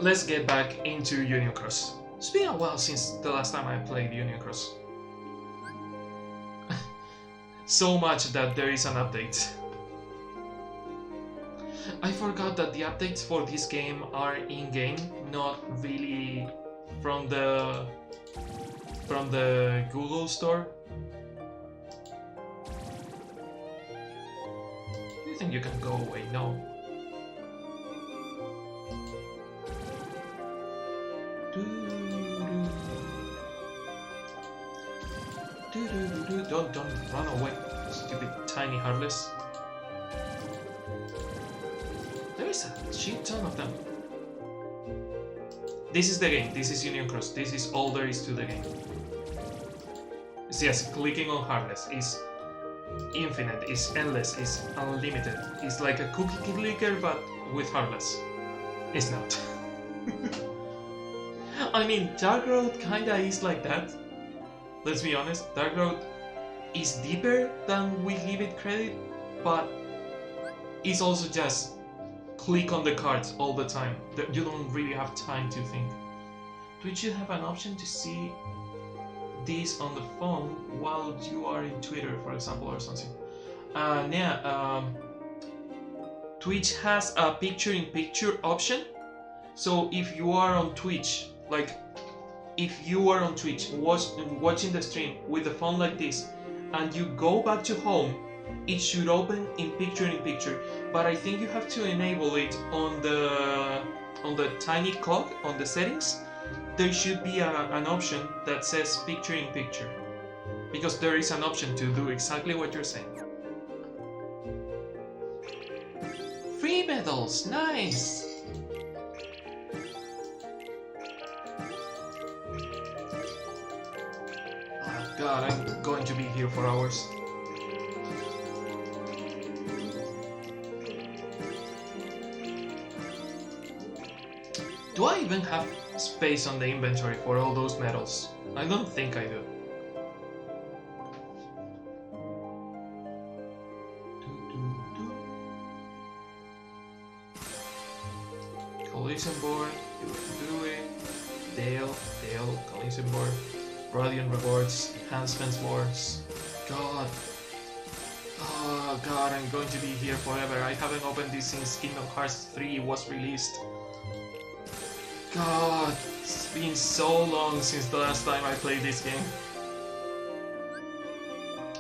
let's get back into Union Cross. It's been a while since the last time I played Union Cross. So much that there is an update. I forgot that the updates for this game are in-game, not really from the Google store. Do you think you can go away? No. Don't run away, stupid tiny heartless. There is a shit ton of them. This is the game, this is Union Cross, this is all there is to the game. Yes, clicking on heartless is infinite, is endless, is unlimited. It's like a cookie clicker but with heartless. It's not. I mean, Dark Road kinda is like that. Let's be honest, Dark Road is deeper than we give it credit, but it's also just click on the cards all the time. You don't really have time to think. Twitch should have an option to see this on the phone while you are in Twitter, for example, or something. Twitch has a picture-in-picture option. So if you are on Twitch, like if you are on Twitch watching the stream with a phone like this, and you go back to home, it should open in picture, but I think you have to enable it on the tiny clock on the settings. There should be an option that says picture-in-picture, because there is an option to do exactly what you're saying. Free medals, nice! Oh god, I'm going to be here for hours. Do I even have space on the inventory for all those medals? I don't think I do. Collision board, do it. Dale, collision board. Radiant rewards, enhancements boards. God. Oh god, I'm going to be here forever. I haven't opened this since Kingdom Hearts 3 was released. God, it's been so long since the last time I played this game.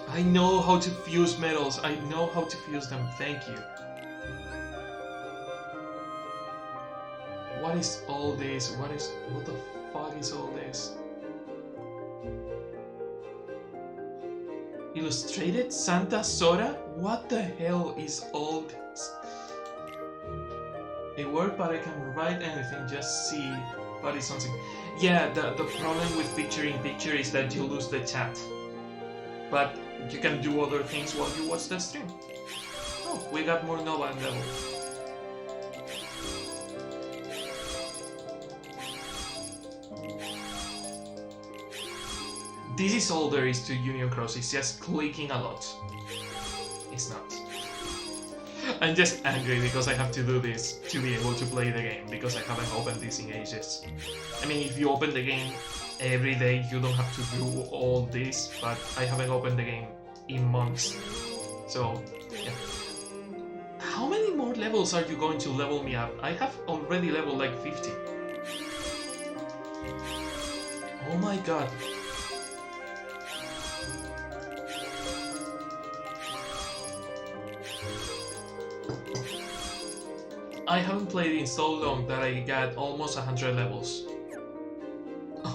I know how to fuse medals. I know how to fuse them. Thank you. What is all this? What the fuck is all this? Illustrated Santa Sora? What the hell is all this? It worked, but I can write anything, just see what is something. Yeah, the problem with picture-in-picture is that you lose the chat. But you can do other things while you watch the stream. Oh, we got more Nova levels. This is all there is to Union Cross, it's just clicking a lot. It's not. I'm just angry because I have to do this to be able to play the game, because I haven't opened this in ages. I mean, if you open the game every day, you don't have to do all this, but I haven't opened the game in months. So, yeah. How many more levels are you going to level me up? I have already leveled like 50. Oh my god. I haven't played in so long that I got almost 100 levels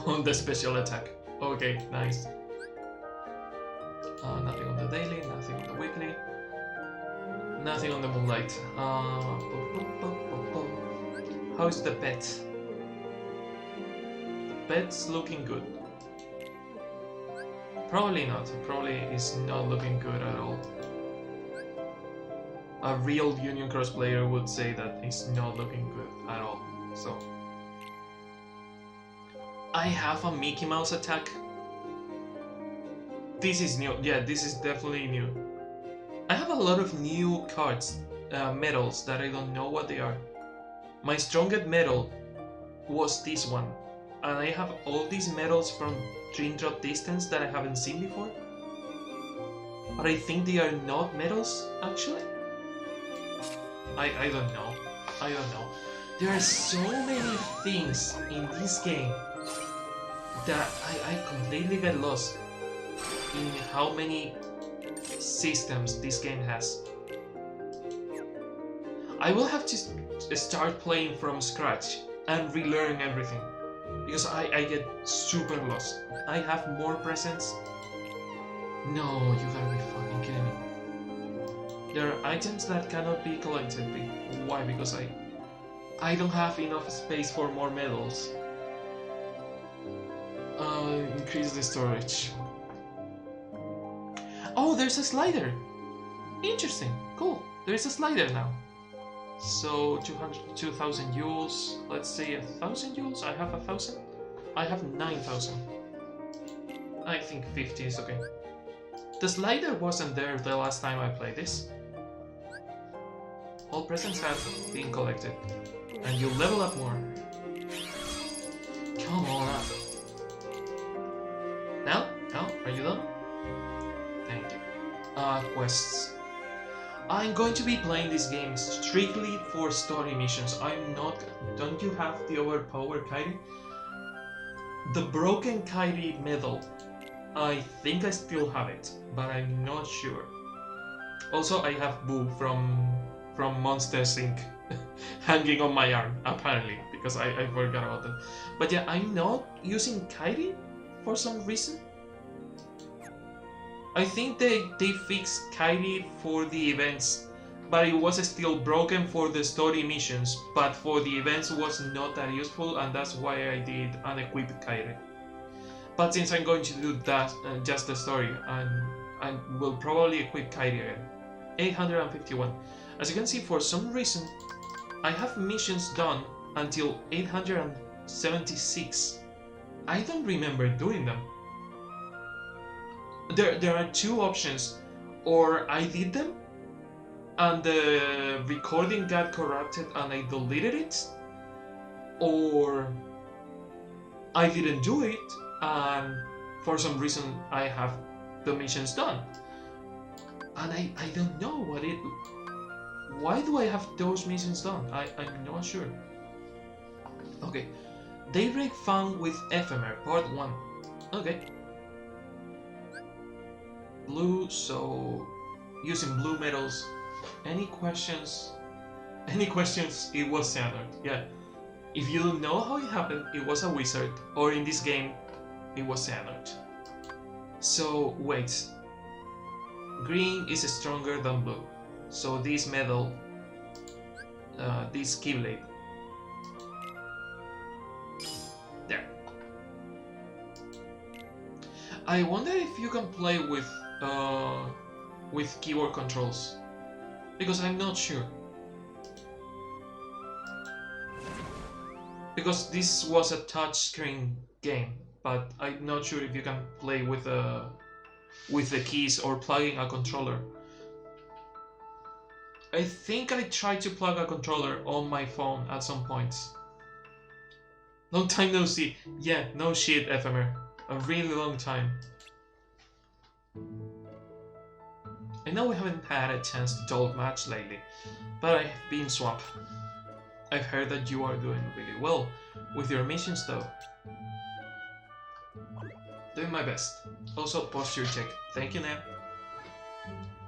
on the special attack. Okay, nice. Nothing on the daily, nothing on the weekly, nothing on the moonlight. How is the pet? The pet's looking good. Probably not. Probably is not looking good at all. A real Union Cross player would say that it's not looking good at all. So I have a Mickey Mouse attack. This is new. Yeah, this is definitely new. I have a lot of new cards, medals that I don't know what they are. My strongest medal was this one. And I have all these medals from Dream Drop Distance that I haven't seen before. But I think they are not medals, actually. I don't know. I don't know. There are so many things in this game that I completely get lost in how many systems this game has. I will have to start playing from scratch and relearn everything, because I get super lost. I have more presents. No, you gotta be fucking kidding me. There are items that cannot be collected. Why? Because I don't have enough space for more medals. Increase the storage. Oh, there's a slider! Interesting, cool. There's a slider now. So 2,000 joules, let's say 1,000 joules. I have 1,000. I have 9,000. I think 50 is okay. The slider wasn't there the last time I played this. All presents have been collected, and you level up more. Come on up. Now? Are you done? Thank you. Quests. I'm going to be playing this game strictly for story missions. I'm not... Don't you have the overpowered Kairi? The broken Kairi medal. I think I still have it, but I'm not sure. Also, I have Boo from Monsters Inc. hanging on my arm, apparently, because I forgot about them. But yeah, I'm not using Kairi for some reason. I think they fixed Kairi for the events, but it was still broken for the story missions, but for the events was not that useful, and that's why I did unequip Kairi. But since I'm going to do that, just the story, I will probably equip Kairi again. 851. As you can see, for some reason, I have missions done until 876. I don't remember doing them. There are two options. Or I did them, and the recording got corrupted and I deleted it, or I didn't do it, and for some reason I have the missions done. And I don't know what it... Why do I have those missions done? I'm not sure. Okay. Daybreak found with Ephemer, part 1. Okay. Blue, so... Using blue medals. Any questions? Any questions? It was standard. Yeah. If you don't know how it happened, it was a wizard. Or in this game, it was standard. So, wait. Green is stronger than blue. So this medal, this keyblade. There. I wonder if you can play with keyboard controls, because I'm not sure. Because this was a touchscreen game, but I'm not sure if you can play with the keys or plugging a controller. I think I tried to plug a controller on my phone at some points. Long time no see. Yeah, no shit, Ephemer. A really long time. I know we haven't had a chance to talk much lately, but I have been swamped. I've heard that you are doing really well with your missions though. Doing my best. Also, posture check. Thank you, Nam.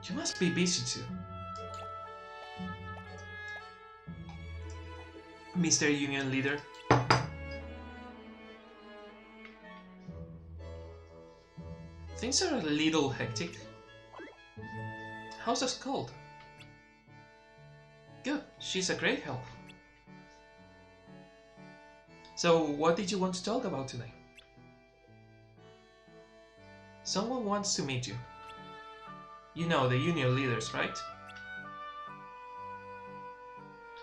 You must be busy too. Mr. Union Leader. Things are a little hectic. How's us cold? Good, she's a great help. So, what did you want to talk about today? Someone wants to meet you. You know, the union leaders, right?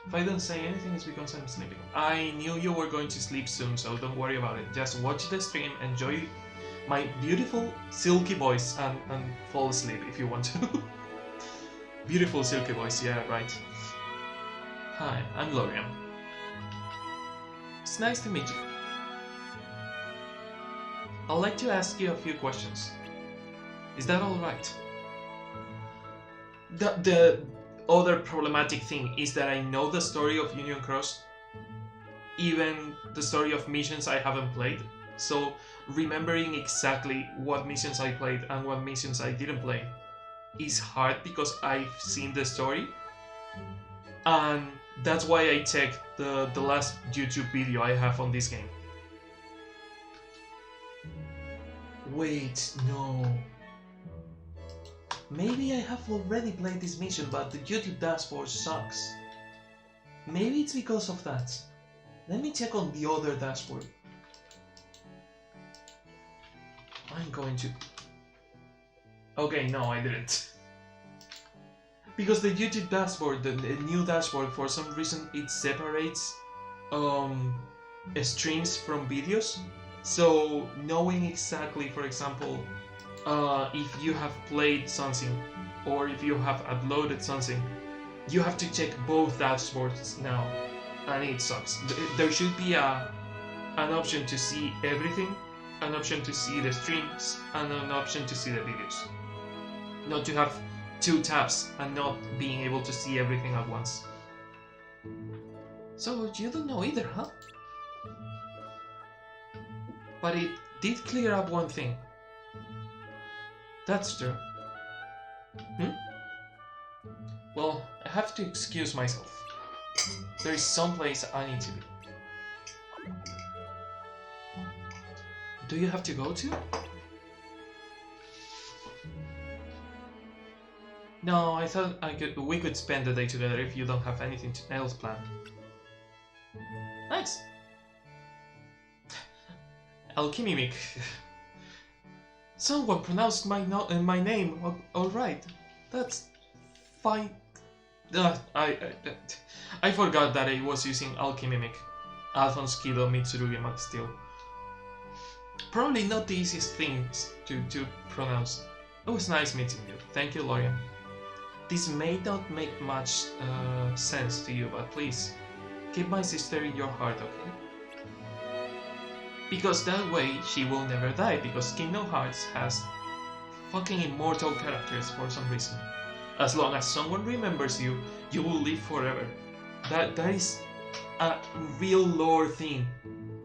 If I don't say anything, it's because I'm sleeping. I knew you were going to sleep soon, so don't worry about it. Just watch the stream, enjoy my beautiful silky voice, and fall asleep if you want to. Beautiful silky voice, yeah, right. Hi, I'm Lorian. It's nice to meet you. I'd like to ask you a few questions. Is that alright? The other problematic thing is that I know the story of Union Cross, even the story of missions I haven't played, so remembering exactly what missions I played and what missions I didn't play is hard because I've seen the story, and that's why I checked the last YouTube video I have on this game. Wait, no. Maybe I have already played this mission, but the YouTube dashboard sucks. Maybe it's because of that. Let me check on the other dashboard. I'm going to... Okay, no, I didn't. Because the YouTube dashboard, the new dashboard, for some reason it separates streams from videos. So knowing exactly, for example, if you have played something or if you have uploaded something, you have to check both dashboards now, and it sucks. There should be an option to see everything, an option to see the streams, and an option to see the videos. Not to have two tabs and not being able to see everything at once. So you don't know either, huh? But it did clear up one thing. That's true. Well, I have to excuse myself. There is some place I need to be. Do you have to go to? No, I thought we could spend the day together if you don't have anything else planned. Nice. Alchemimic. Someone pronounced my name alright. That's fine. I forgot that I was using Alchemimic. Alphonse Kido Mitsurugi Max Steel. Probably not the easiest things to pronounce. It was nice meeting you. Thank you, Lorian. This may not make much sense to you, but please, keep my sister in your heart, okay? Because that way she will never die, because Kingdom Hearts has fucking immortal characters for some reason. As long as someone remembers you, you will live forever. That is a real lore thing,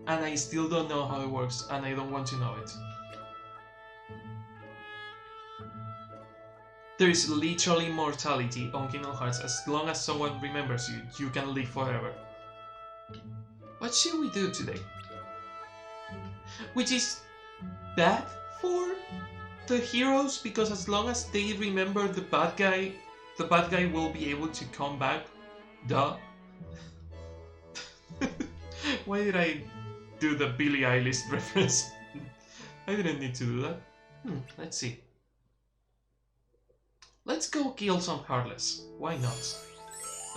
and I still don't know how it works, and I don't want to know it. There is literally immortality on Kingdom Hearts. As long as someone remembers you, you can live forever. What should we do today? Which is bad for the heroes, because as long as they remember the bad guy will be able to come back. Duh. Why did I do the Billie Eilish reference? I didn't need to do that. Let's see. Let's go kill some Heartless. Why not?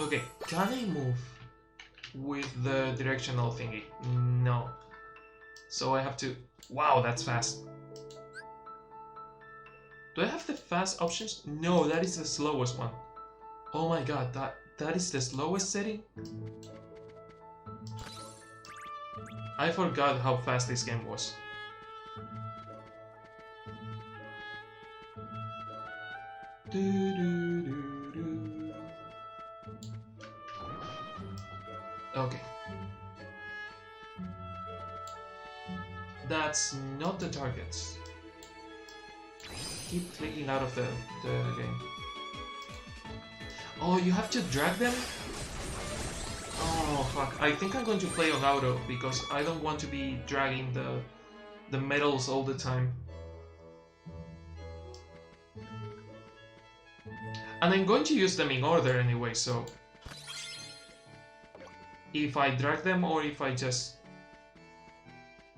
Okay, can I move with the directional thingy? No. So I have to... Wow, that's fast. Do I have the fast options? No, that is the slowest one. Oh my god, that is the slowest setting? I forgot how fast this game was. Okay. That's not the targets. Keep clicking out of the game. Oh, you have to drag them? Oh fuck, I think I'm going to play on auto because I don't want to be dragging the medals all the time. And I'm going to use them in order anyway, so if I drag them or if I just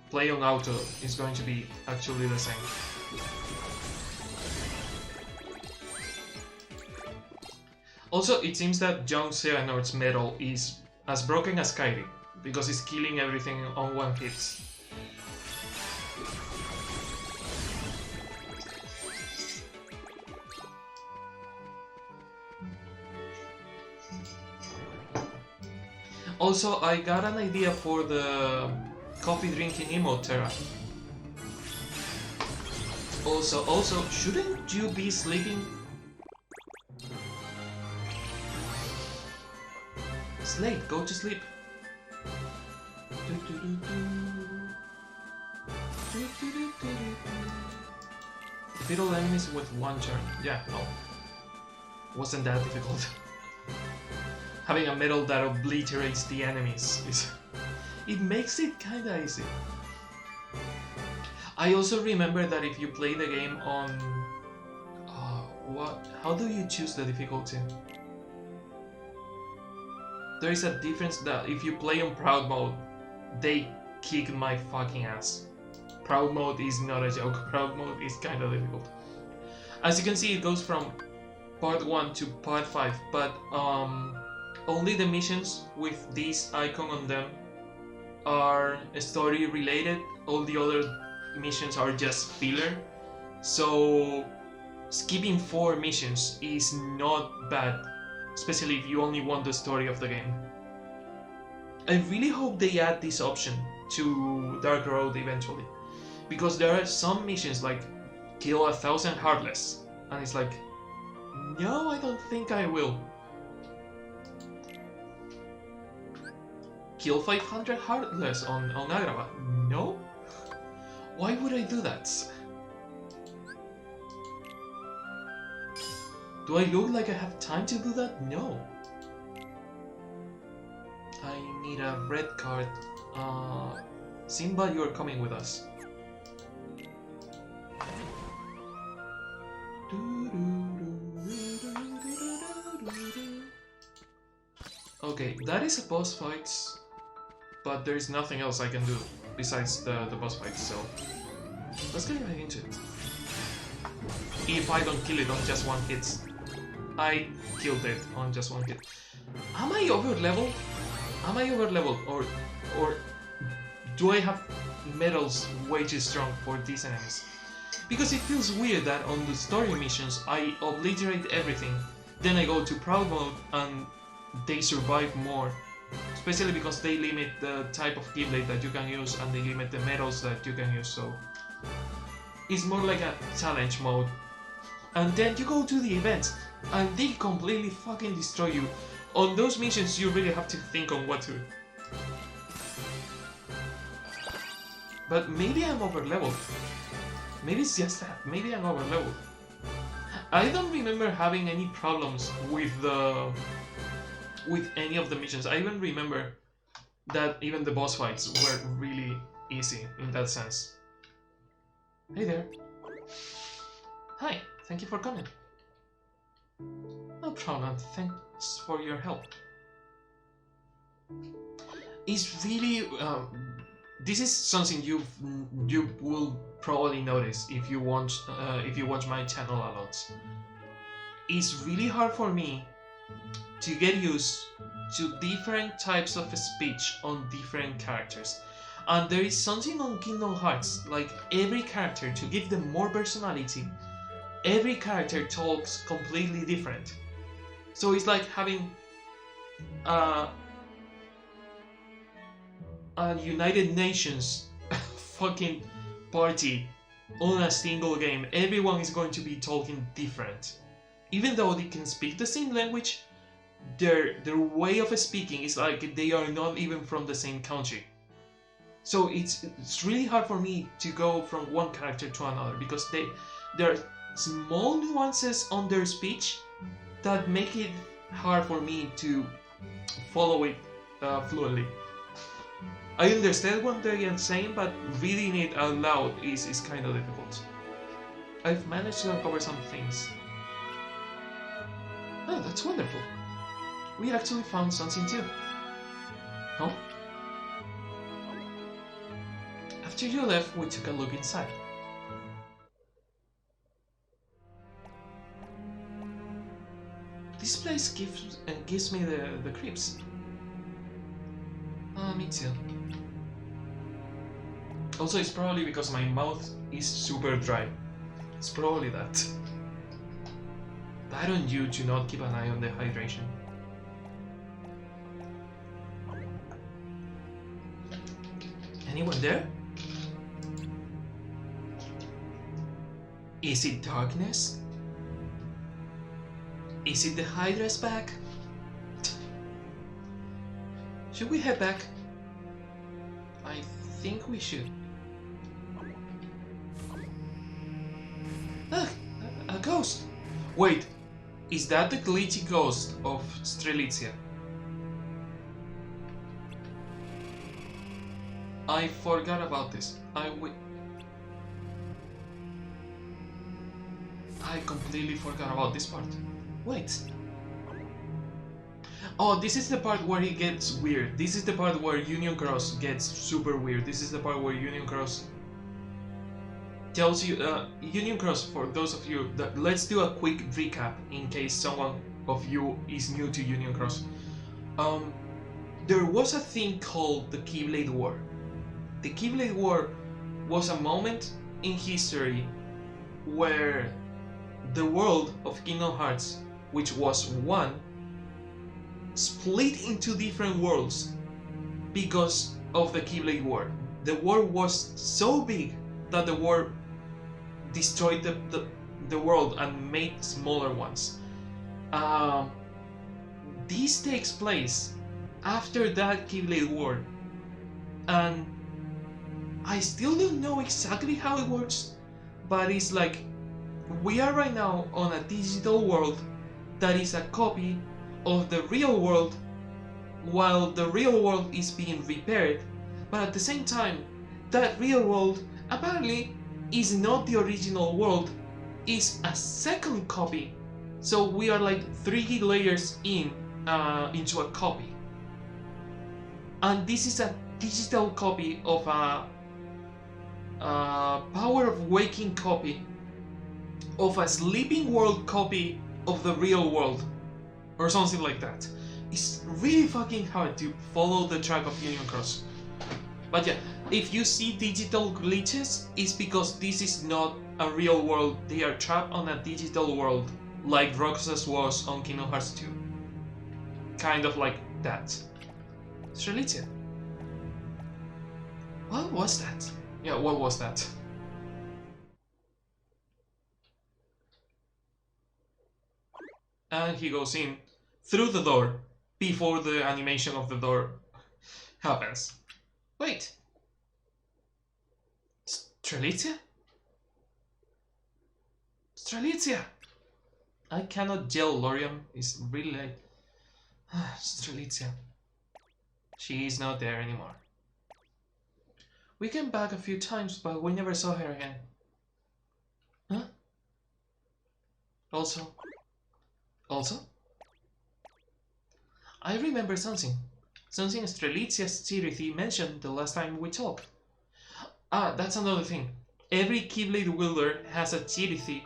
play on auto, it's going to be actually the same. Also, it seems that Young Xehanort's medal is as broken as Kairi, because it's killing everything on one hit. Also, I got an idea for the coffee drinking emote, Terra. Also, shouldn't you be sleeping? It's late, go to sleep. Fiddle enemies with one turn. Yeah, no. Wasn't that difficult. Having a medal that obliterates the enemies it makes it kinda easy. I also remember that if you play the game on how do you choose the difficulty? There is a difference that if you play on proud mode, they kick my fucking ass. Proud mode is not a joke. Proud mode is kinda difficult. As you can see, it goes from part 1 to part 5, but only the missions with this icon on them are story related. All the other missions are just filler. So skipping 4 missions is not bad, especially if you only want the story of the game. I really hope they add this option to Dark Road eventually, because there are some missions like kill 1,000 Heartless, and it's like, no, I don't think I will. Kill 500 Heartless on Agrava? No? Why would I do that? Do I look like I have time to do that? No. I need a red card. Simba, you are coming with us. Okay, that is a boss fight, but there is nothing else I can do besides the boss fight, so let's get right into it. If I don't kill it on just one hit. I killed it on just one hit. Am I over leveled? Am I over leveled, or do I have medals way too strong for these enemies? Because it feels weird that on the story missions I obliterate everything, then I go to proud mode and they survive more, especially because they limit the type of keyblade that you can use and they limit the medals that you can use, so it's more like a challenge mode. And then you go to the events and they completely fucking destroy you. On those missions you really have to think on what to do. But maybe I'm over leveled. Maybe it's just that. Maybe I'm over leveled. I don't remember having any problems with any of the missions. I even remember that even the boss fights were really easy in that sense. Hey there. Hi, thank you for coming. No problem, thanks for your help. It's really this is something you will probably notice if you watch my channel a lot. It's really hard for me to get used to different types of speech on different characters. And there is something on Kingdom Hearts, like every character, to give them more personality, every character talks completely different. So it's like having a United Nations fucking party on a single game. Everyone is going to be talking different. Even though they can speak the same language, their way of speaking is like they are not even from the same country. So it's really hard for me to go from one character to another, because there are small nuances on their speech that make it hard for me to follow it fluently. I understand what they are saying, but reading it out loud is kind of difficult. I've managed to uncover some things. Oh, that's wonderful. We actually found something too. Huh? After you left, we took a look inside. This place gives me the creeps. Me too. Also, it's probably because my mouth is super dry. It's probably that. Bad on you to not keep an eye on the hydration. Anyone there? Is it darkness? Is it the Hydra's back? Should we head back? I think we should. Look! A ghost! Wait, is that the glitchy ghost of Strelitzia? I forgot about this. I completely forgot about this part. Wait. Oh, this is the part where it gets weird. This is the part where Union Cross gets super weird. This is the part where Union Cross tells you, Union Cross, for those of you, that let's do a quick recap in case someone of you is new to Union Cross. There was a thing called the Keyblade War. The Keyblade War was a moment in history where the world of Kingdom Hearts, which was one, split into different worlds because of the Keyblade War. The war was so big that the war destroyed the world and made smaller ones. This takes place after that Keyblade War, and I still don't know exactly how it works, but it's like we are right now on a digital world that is a copy of the real world, while the real world is being repaired, but at the same time that real world apparently is not the original world, is a second copy. So we are like 3 layers into a copy, and this is a digital copy of a Power of Waking copy of a sleeping world copy of the real world, or something like that. It's really fucking hard to follow the track of Union Cross. But yeah, if you see digital glitches, it's because this is not a real world. They are trapped on a digital world, like Roxas was on Kingdom Hearts 2. Kind of like that. Strelitzia. What was that? Yeah, what was that? And he goes in through the door before the animation of the door happens. Wait. Strelitzia? Strelitzia! I cannot yell Loriam. It's really late. Strelitzia. She is not there anymore. We came back a few times, but we never saw her again. Huh? Also? I remember something. Something Strelitzia's Tirith mentioned the last time we talked. Ah, that's another thing. Every Keyblade wielder has a Tirith,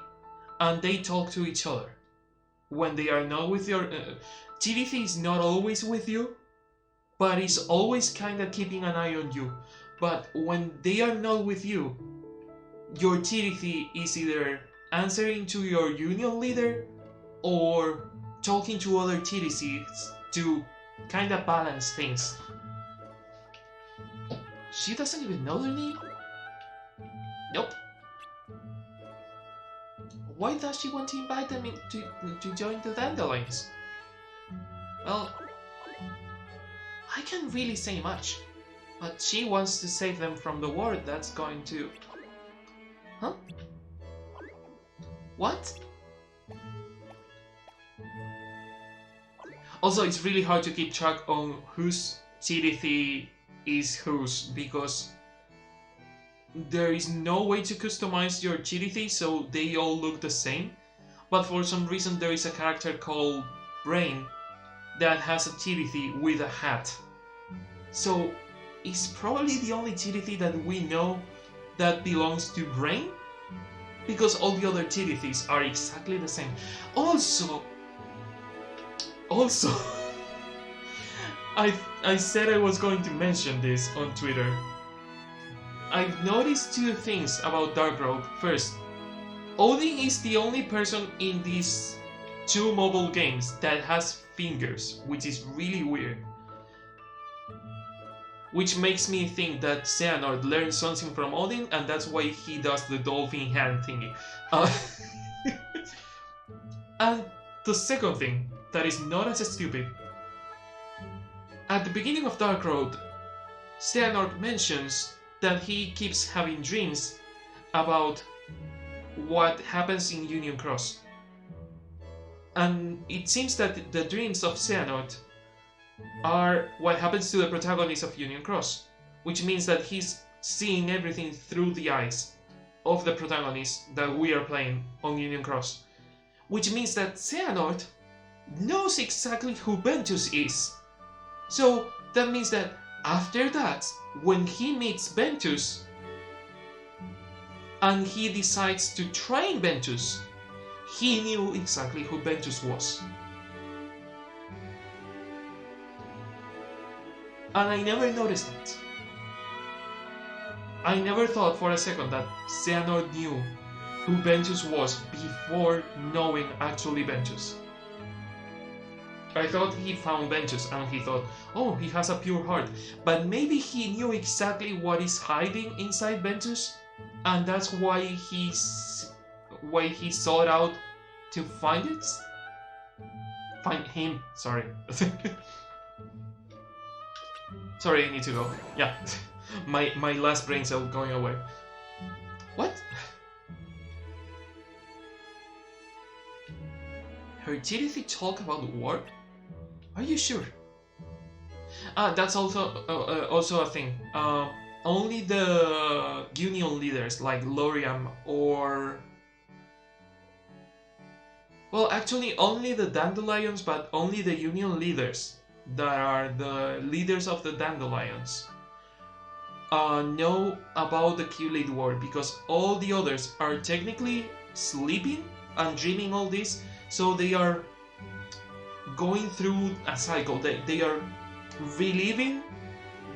and they talk to each other. When they are not with your... Tirith is not always with you, but is always kinda keeping an eye on you. But when they are not with you, your Tirith is either answering to your union leader or talking to other Tiriths to kinda balance things. She doesn't even know their name? Nope. Why does she want to invite them to join the Dandelions? Well, I can't really say much, but she wants to save them from the war that's going to... Huh? What? Also, it's really hard to keep track on whose Tirith is whose, because there is no way to customize your Tirith, so they all look the same. But for some reason there is a character called Brain that has a Tirith with a hat. So it's probably the only Tirith that we know that belongs to Brain, because all the other Tiriths are exactly the same. Also, I said I was going to mention this on Twitter. I've noticed two things about Dark Road. First, Odin is the only person in these two mobile games that has fingers, which is really weird. which makes me think that Xehanort learned something from Odin, and that's why he does the dolphin hand thingy. Uh, and the second thing that is not as stupid, at the beginning of Dark Road, Xehanort mentions that he keeps having dreams about what happens in Union Cross. And it seems that the dreams of Xehanort are what happens to the protagonist of Union Cross, which means that he's seeing everything through the eyes of the protagonist that we are playing on Union Cross, which means that Xehanort knows exactly who Ventus is. So that means that after that, when he meets Ventus and he decides to train Ventus, he knew exactly who Ventus was. And I never noticed that. I never thought for a second that Xehanort knew who Ventus was before knowing actually Ventus. I thought he found Ventus and he thought, oh, he has a pure heart. But maybe he knew exactly what is hiding inside Ventus, and that's why he sought out to find it? Find him, sorry. Sorry, I need to go. Yeah, my last brain cell going away. What? Her TDC talk about war? Are you sure? That's also a thing. Only the union leaders like Loriam or... Well, actually only the Dandelions, but only the union leaders that are the leaders of the Dandelions know about the Keyblade War, because all the others are technically sleeping and dreaming all this, so they are going through a cycle. They are reliving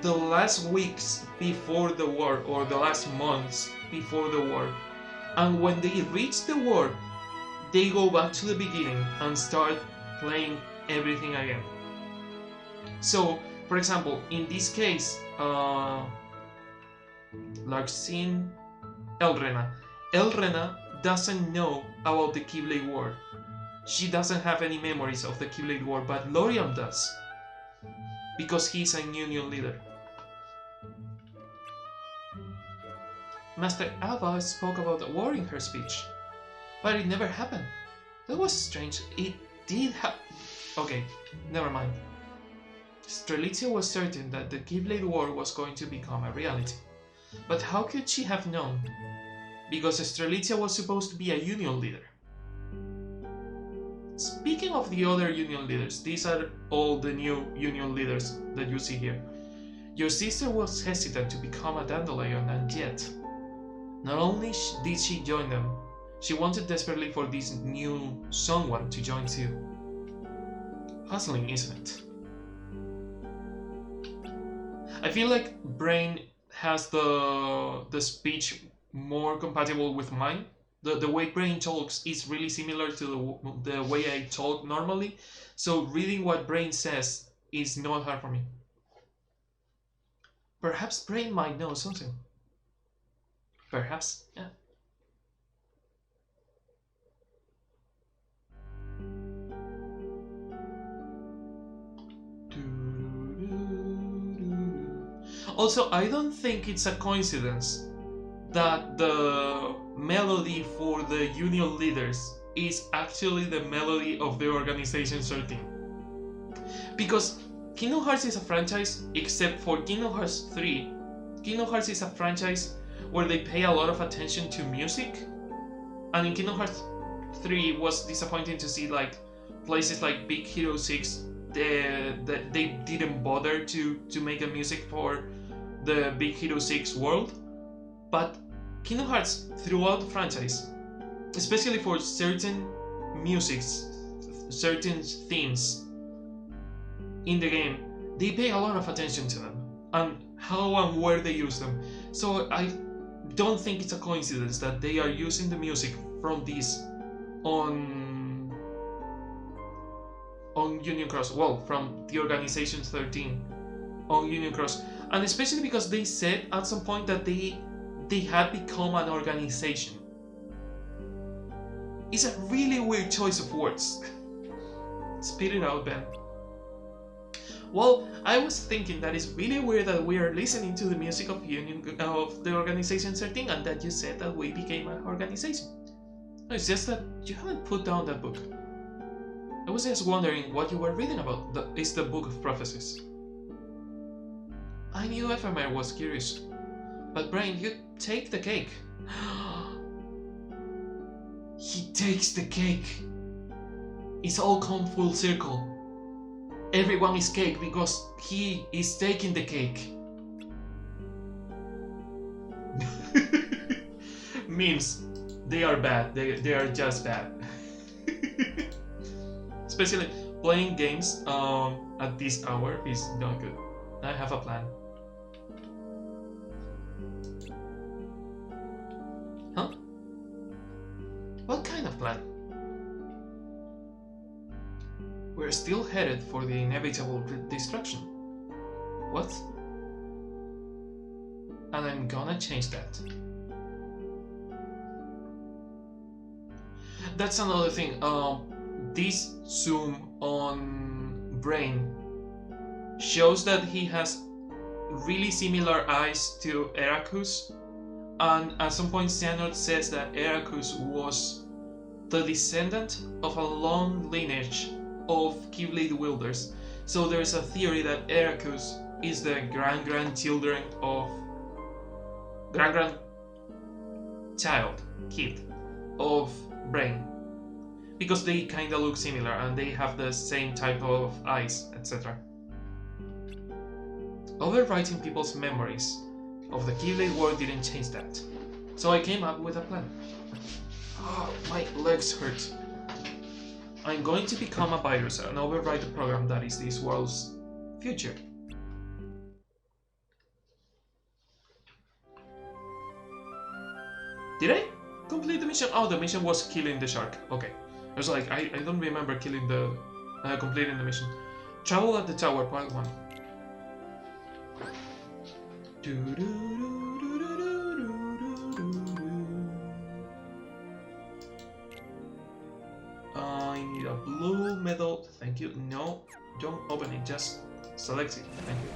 the last weeks before the war or the last months before the war, and when they reach the war, they go back to the beginning and start playing everything again. So, for example, in this case, Larxene, Elrena doesn't know about the Keyblade War. She doesn't have any memories of the Keyblade War, but Loriam does, because he's a union leader. Master Ava spoke about the war in her speech, but it never happened. That was strange. It did happen. Okay, never mind. Strelitzia was certain that the Keyblade War was going to become a reality. But how could she have known? Because Strelitzia was supposed to be a union leader. Speaking of the other union leaders, these are all the new union leaders that you see here. Your sister was hesitant to become a Dandelion, and yet, not only did she join them, she wanted desperately for this new someone to join too. Puzzling, isn't it? I feel like Brain has the speech more compatible with mine. The way Brain talks is really similar to the way I talk normally, so reading what Brain says is not hard for me. Perhaps Brain might know something. Perhaps, yeah. Also, I don't think it's a coincidence that the melody for the union leaders is actually the melody of the Organization 13. Because Kingdom Hearts is a franchise, except for Kingdom Hearts 3. Kingdom Hearts is a franchise where they pay a lot of attention to music, and in Kingdom Hearts 3 it was disappointing to see like places like Big Hero 6 that they didn't bother to make a music for the Big Hero 6 world. But Kingdom Hearts throughout the franchise, especially for certain musics, certain themes in the game, they pay a lot of attention to them and how and where they use them. So I don't think it's a coincidence that they are using the music from this on Union Cross, well, from the Organization 13 on Union Cross, and especially because they said at some point that they had become an organization. It's a really weird choice of words. Spit it out, Ben. Well, I was thinking that it's really weird that we are listening to the music of the Organization 13 and that you said that we became an organization. No, it's just that you haven't put down that book. I was just wondering what you were reading about. It's the Book of Prophecies. I knew Ephemer was curious. But Brain, you take the cake. He takes the cake. It's all come full circle. Everyone is cake because he is taking the cake. Memes. They are bad. They are just bad. Especially playing games at this hour is not good. I have a plan. Huh? What kind of plan? We're still headed for the inevitable destruction. What? And I'm gonna change that. That's another thing. This zoom on Brain shows that he has really similar eyes to Heracus, and at some point Xehanort says that Heracus was the descendant of a long lineage of Keyblade wielders. So there's a theory that Heracus is the grandchild kid of Brain, because they kinda look similar and they have the same type of eyes, etc. Overwriting people's memories of the Keyblade War didn't change that, so I came up with a plan. Oh, my legs hurt. I'm going to become a virus and overwrite the program that is this world's future. Did I complete the mission? Oh, the mission was killing the shark. Okay. I was like, I don't remember completing the mission. Travel at the tower, part 1. I need a blue medal. Thank you. No, don't open it. Just select it. Thank you.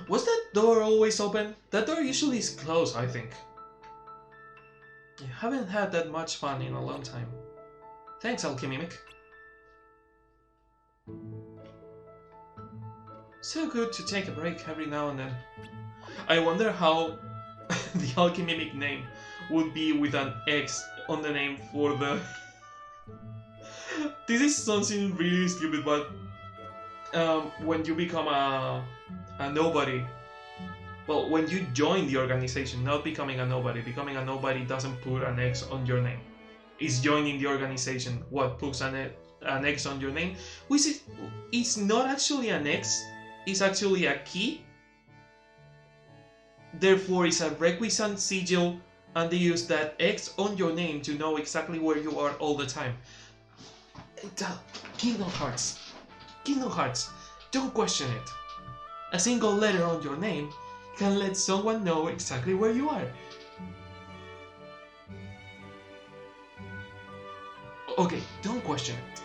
Was that door always open? That door usually is closed, I think. I haven't had that much fun in a long time. Thanks, Alchemimic. So good to take a break every now and then. I wonder how the Alchemimic name would be with an X on the name for the... This is something really stupid, but when you become a nobody, well, when you join the organization, not becoming a nobody doesn't put an X on your name. It's joining the organization what puts an X on your name, which is, it's not actually an X, it's actually a key. Therefore, it's a requisite sigil, and they use that X on your name to know exactly where you are all the time. Kingdom Hearts. Kingdom Hearts, don't question it. A single letter on your name can let someone know exactly where you are. Okay, don't question it.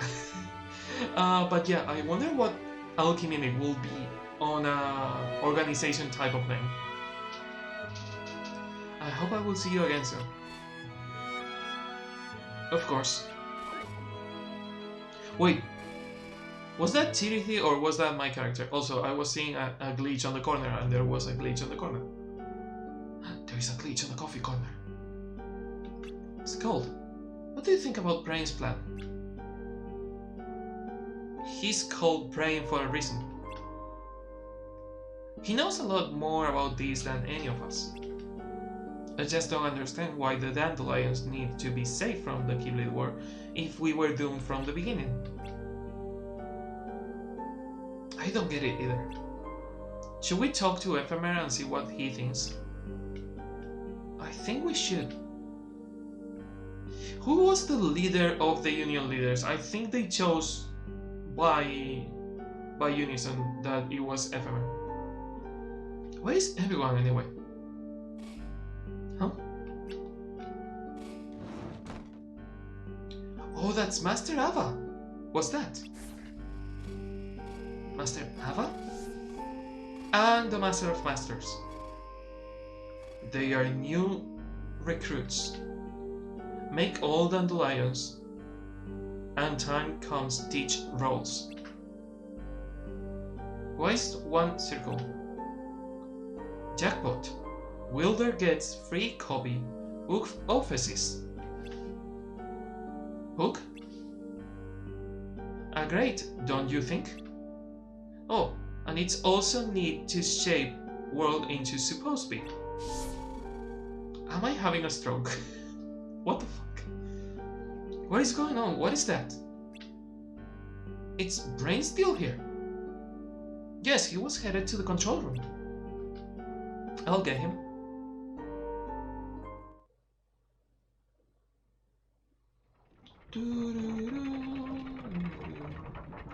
But yeah, I wonder what Alchemimic will be on a organization type of name. I hope I will see you again soon. Of course. Wait, was that Tirithie or was that my character? Also, I was seeing a glitch on the corner, and there was a glitch on the corner. There is a glitch on the coffee corner. It's cold. What do you think about Brain's plan? He's called Brain for a reason. He knows a lot more about this than any of us. I just don't understand why the Dandelions need to be safe from the Keyblade War if we were doomed from the beginning. I don't get it either. Should we talk to Ephemer and see what he thinks? I think we should. Who was the leader of the Union leaders? I think they chose by unison that it was ephemer. Where is everyone anyway? Huh? Oh, that's Master Ava. What's that? Master Ava? And the Master of Masters. They are new recruits. Make all dandelions, and time comes teach roles. Why is one circle? Jackpot. Wilder gets free copy of Offices. Hook? Great, don't you think? Oh, and it's also neat to shape world into supposed be. Am I having a stroke? What the fuck? What is going on? What is that? It's Brain still here. Yes, he was headed to the control room. I'll get him.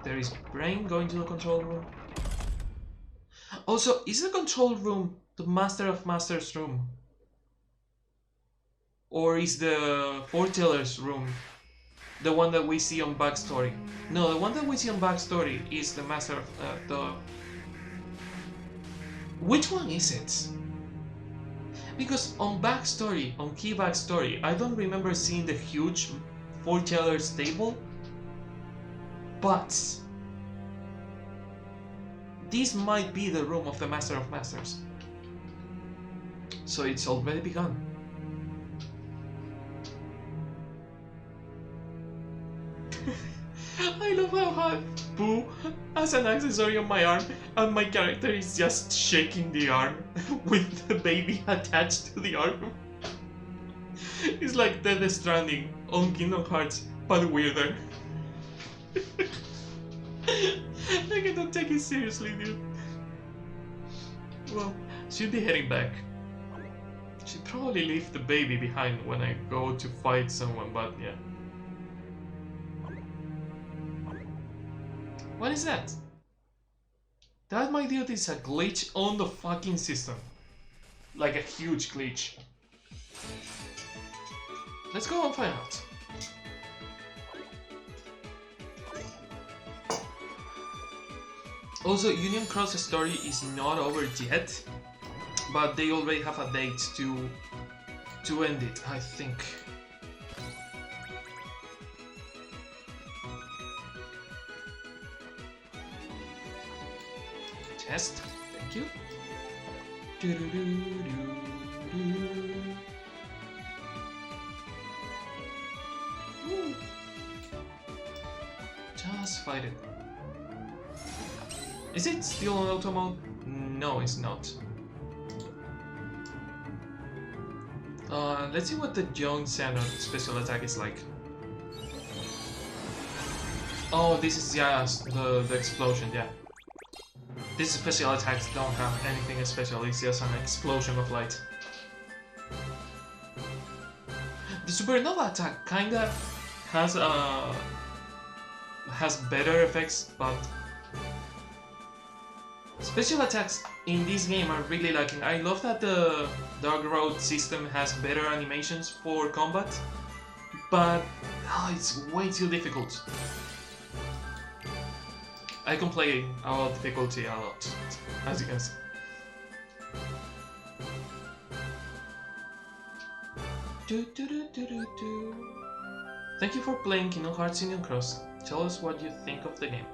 There is Brain going to the control room. Also, is the control room the Master of Masters room? Or is the Foreteller's room the one that we see on Backstory? No, the one that we see on Backstory is the Master of the... Which one is it? Because on Backstory, on Key Backstory, I don't remember seeing the huge Foreteller's table. But this might be the room of the Master of Masters. So it's already begun. I love how I have Boo as an accessory on my arm, and my character is just shaking the arm with the baby attached to the arm. It's like Death Stranding on Kingdom Hearts, but weirder. I cannot take it seriously, dude. Well, she'll be heading back. She'll probably leave the baby behind when I go to fight someone, but yeah. What is that? That, my dude, is a glitch on the fucking system. Like a huge glitch. Let's go and find out. Also, Union Cross story is not over yet, but they already have a date to end it, I think. Test, thank you. Just fight it. Is it still on auto mode? No, it's not. Let's see what the young Xanon special attack is like. Oh, this is just the explosion, yeah. These special attacks don't have anything special, it's just an explosion of light. The supernova attack kinda has better effects, but special attacks in this game are really lacking. I love that the Dark Road system has better animations for combat, but it's way too difficult. I complain about difficulty a lot, as you can see. Thank you for playing Kingdom Hearts Union Cross. Tell us what you think of the game.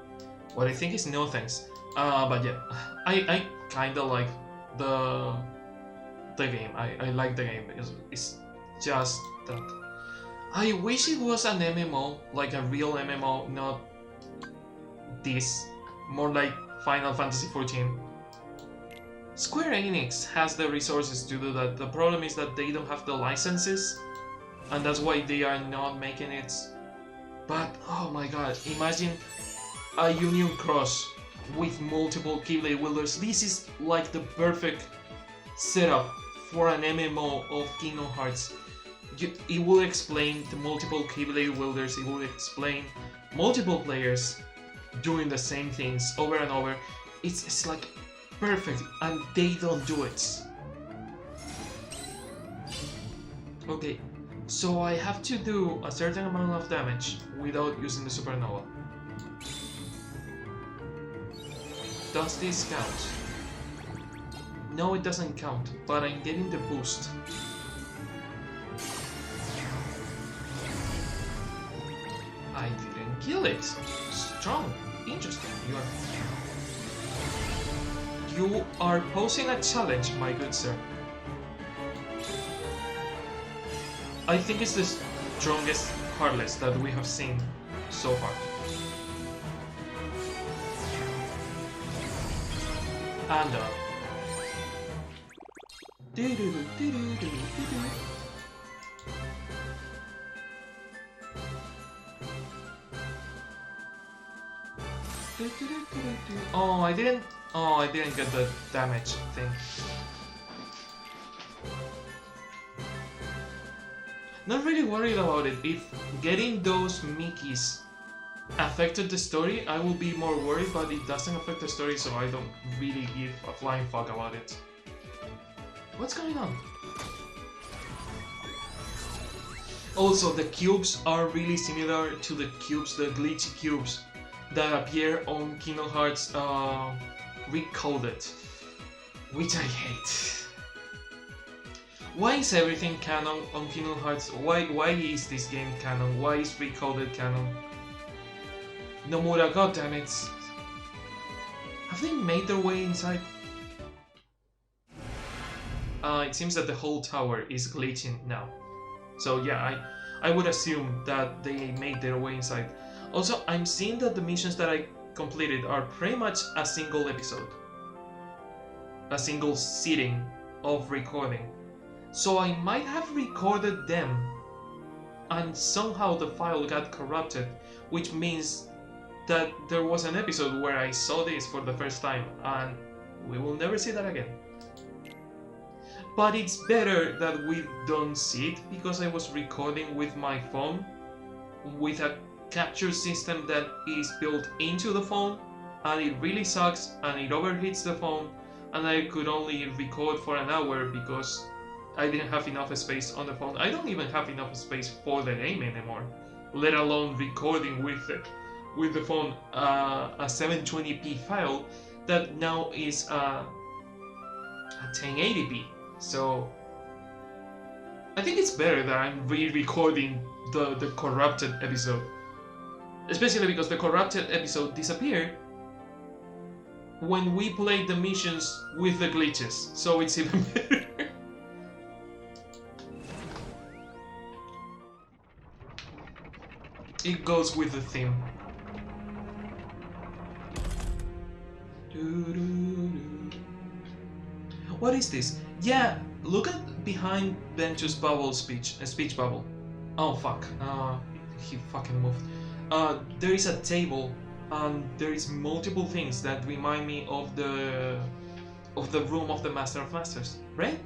What I think is no thanks. But yeah, I kinda like the game. I like the game. It's just that I wish it was an MMO, like a real MMO, not this, more like Final Fantasy XIV. Square Enix has the resources to do that. The problem is that they don't have the licenses, and that's why they are not making it. But oh my god, imagine a Union Cross with multiple Keyblade wielders. This is like the perfect setup for an MMO of Kingdom Hearts. it will explain the multiple Keyblade wielders, it will explain multiple players doing the same things over and over. It's like perfect, and they don't do it. Okay, so I have to do a certain amount of damage without using the supernova. Does this count? No, it doesn't count, but I'm getting the boost. I didn't kill it. Strong. Interesting. You are posing a challenge, my good sir. I think it's the strongest Heartless that we have seen so far. And oh, I didn't get the damage thing. Not really worried about it. If getting those Mickeys affected the story, I will be more worried, but it doesn't affect the story, so I don't really give a flying fuck about it. What's going on? Also, the cubes are really similar to the cubes, the glitchy cubes that appear on Kingdom Hearts Recoded, which I hate. Why is everything canon on Kingdom Hearts? Why is this game canon? Why is Recoded canon? Nomura, goddammit. Have they made their way inside? It seems that the whole tower is glitching now. So yeah, I would assume that they made their way inside. Also, I'm seeing that the missions that I completed are pretty much a single episode. A single sitting of recording. So I might have recorded them and somehow the file got corrupted, which means that there was an episode where I saw this for the first time and we will never see that again. But it's better that we don't see it because I was recording with my phone with a capture system that is built into the phone, and it really sucks and it overheats the phone, and I could only record for an hour because I didn't have enough space on the phone. I don't even have enough space for the game anymore, let alone recording with the phone a 720p file that now is a 1080p. So I think it's better that I'm re-recording the corrupted episode, especially because the corrupted episode disappeared when we played the missions with the glitches, so it's even better. It goes with the theme. What is this? Yeah, look at behind Benchu's bubble speech bubble. Oh fuck, he fucking moved. There is a table and there is multiple things that remind me of the room of the Master of Masters. Right?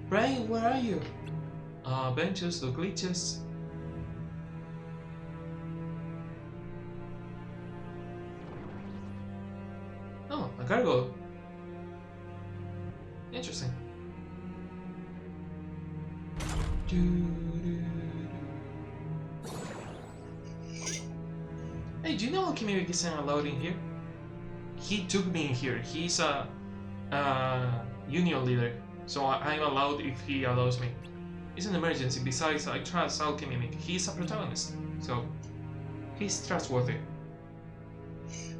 Brian, where are you? Benches, the glitches. Oh, a cargo. Interesting. Hey, do you know Alchemy isn't allowed in here? He took me in here. He's a union leader, so I'm allowed if he allows me. It's an emergency. Besides, I trust Alchemy. He's a protagonist, so he's trustworthy.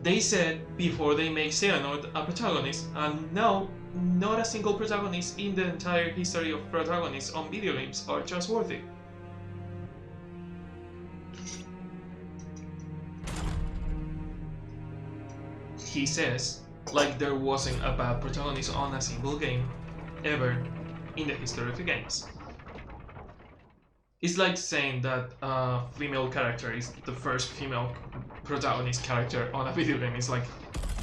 They said before they make Xehanort a protagonist, and now not a single protagonist in the entire history of protagonists on video games are trustworthy. He says, like there wasn't a bad protagonist on a single game ever in the history of the games. It's like saying that a female character is the first female protagonist character on a video game. It's like,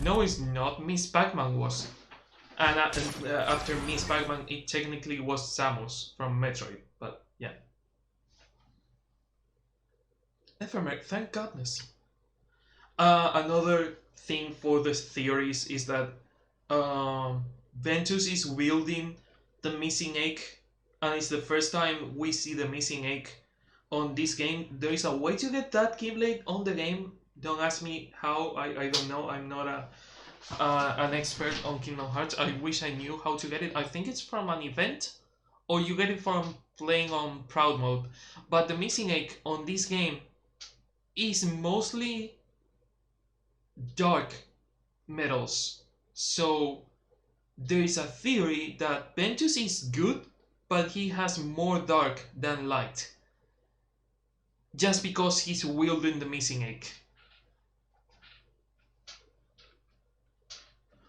no, it's not. Miss Pac-Man was. And after Miss Pac-Man, it technically was Samus from Metroid, but yeah. Ephemer, thank goodness. Another thing for the theories is that Ventus is wielding the missing egg, and it's the first time we see the missing egg on this game. There is a way to get that Keyblade on the game. Don't ask me how, I don't know. I'm not an expert on Kingdom Hearts. I wish I knew how to get it. I think it's from an event, or you get it from playing on Proud Mode. But the missing egg on this game is mostly dark metals. So there is a theory that Ventus is good, but he has more dark than light. Just because he's wielding the missing egg.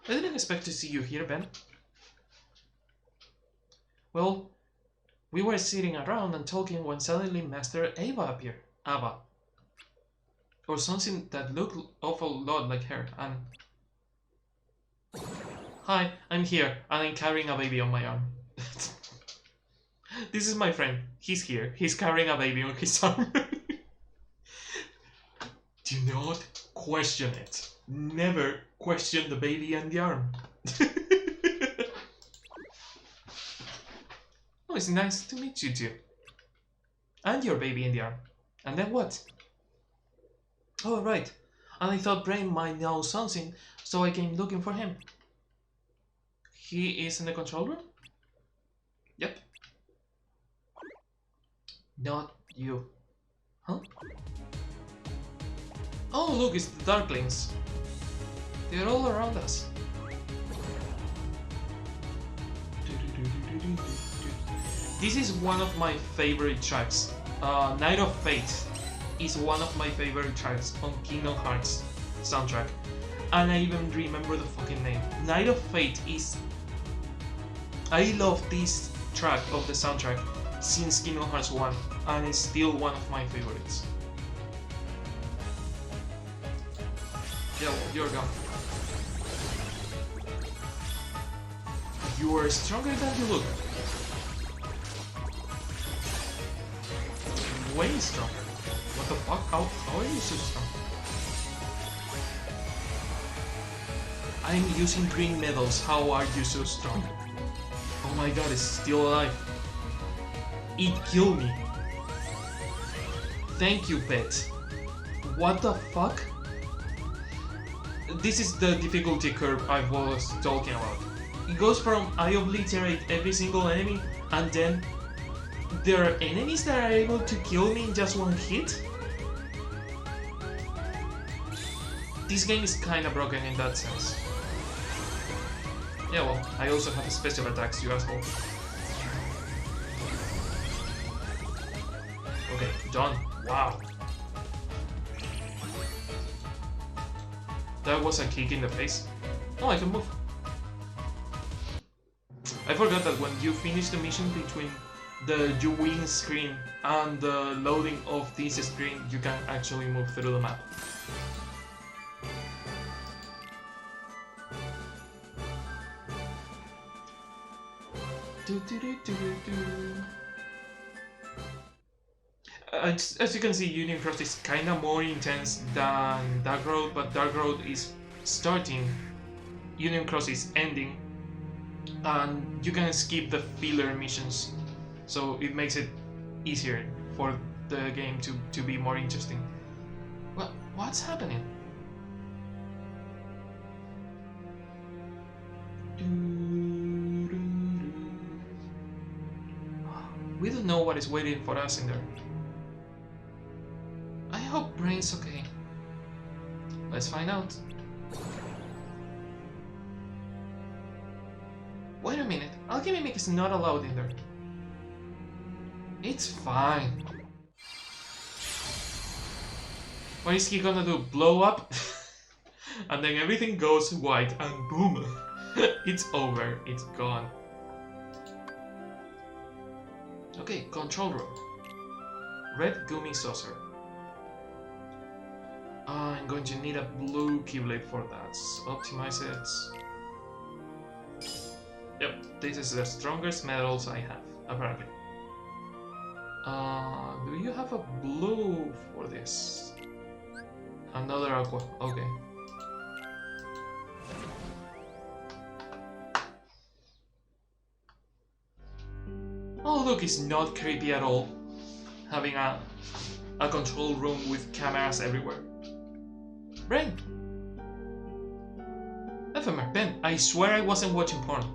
I didn't expect to see you here, Ben. Well, we were sitting around and talking when suddenly Master Ava appeared. Ava. Or something that looked awful lot like her, and... Hi, I'm here, and I'm carrying a baby on my arm. This is my friend. He's here. He's carrying a baby on his arm. Do not question it. Never question the baby and the arm. Oh, it's nice to meet you too. And your baby in the arm. And then what? Oh, right. And I thought Brain might know something, so I came looking for him. He is in the control room? Yep. Not you. Huh? Oh, look, it's the Darklings. They're all around us. This is one of my favorite tracks. Night of Fate is one of my favorite tracks on Kingdom Hearts soundtrack. And I even remember the fucking name. Night of Fate is... I love this track of the soundtrack since Kingdom Hearts 1, and it's still one of my favorites. Yeah, well, you're gone. You are stronger than you look. Way stronger. What the fuck? How are you so strong? I'm using green medals. How are you so strong? Oh my god, it's still alive. It killed me. Thank you, pet. What the fuck? This is the difficulty curve I was talking about. It goes from I obliterate every single enemy, and then there are enemies that are able to kill me in just one hit? This game is kinda broken in that sense. Yeah, well, I also have special attacks, you asshole. Okay, done. Wow. That was a kick in the face. Oh, I can move. I forgot that when you finish the mission between the you win screen and the loading of this screen, you can actually move through the map. As you can see, Union Cross is kinda more intense than Dark Road, but Dark Road is starting, Union Cross is ending, and you can skip the filler missions, so it makes it easier for the game to be more interesting. What's happening? We don't know what is waiting for us in there. I hope Brain's okay. Let's find out. Wait a minute, Alchemy is not allowed in there. It's fine. What is he gonna do? Blow up? And then everything goes white and boom! It's over, it's gone. Okay, control room. Red gummy saucer. I'm going to need a blue keyblade for that. Optimize it. Yep, this is the strongest metals I have, apparently. Do you have a blue for this? Another aqua, okay. Oh look, it's not creepy at all. Having a control room with cameras everywhere. Brain! Ephemer, Ben, I swear I wasn't watching porn.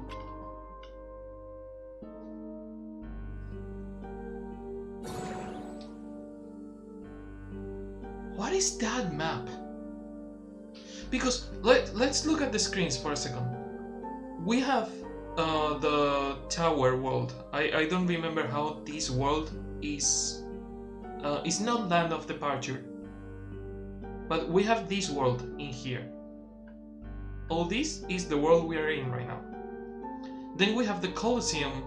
What is that map? Because let's look at the screens for a second. We have the tower world. I don't remember how this world is. It's not land of departure, but we have this world in here. All this is the world we are in right now. Then we have the Colosseum,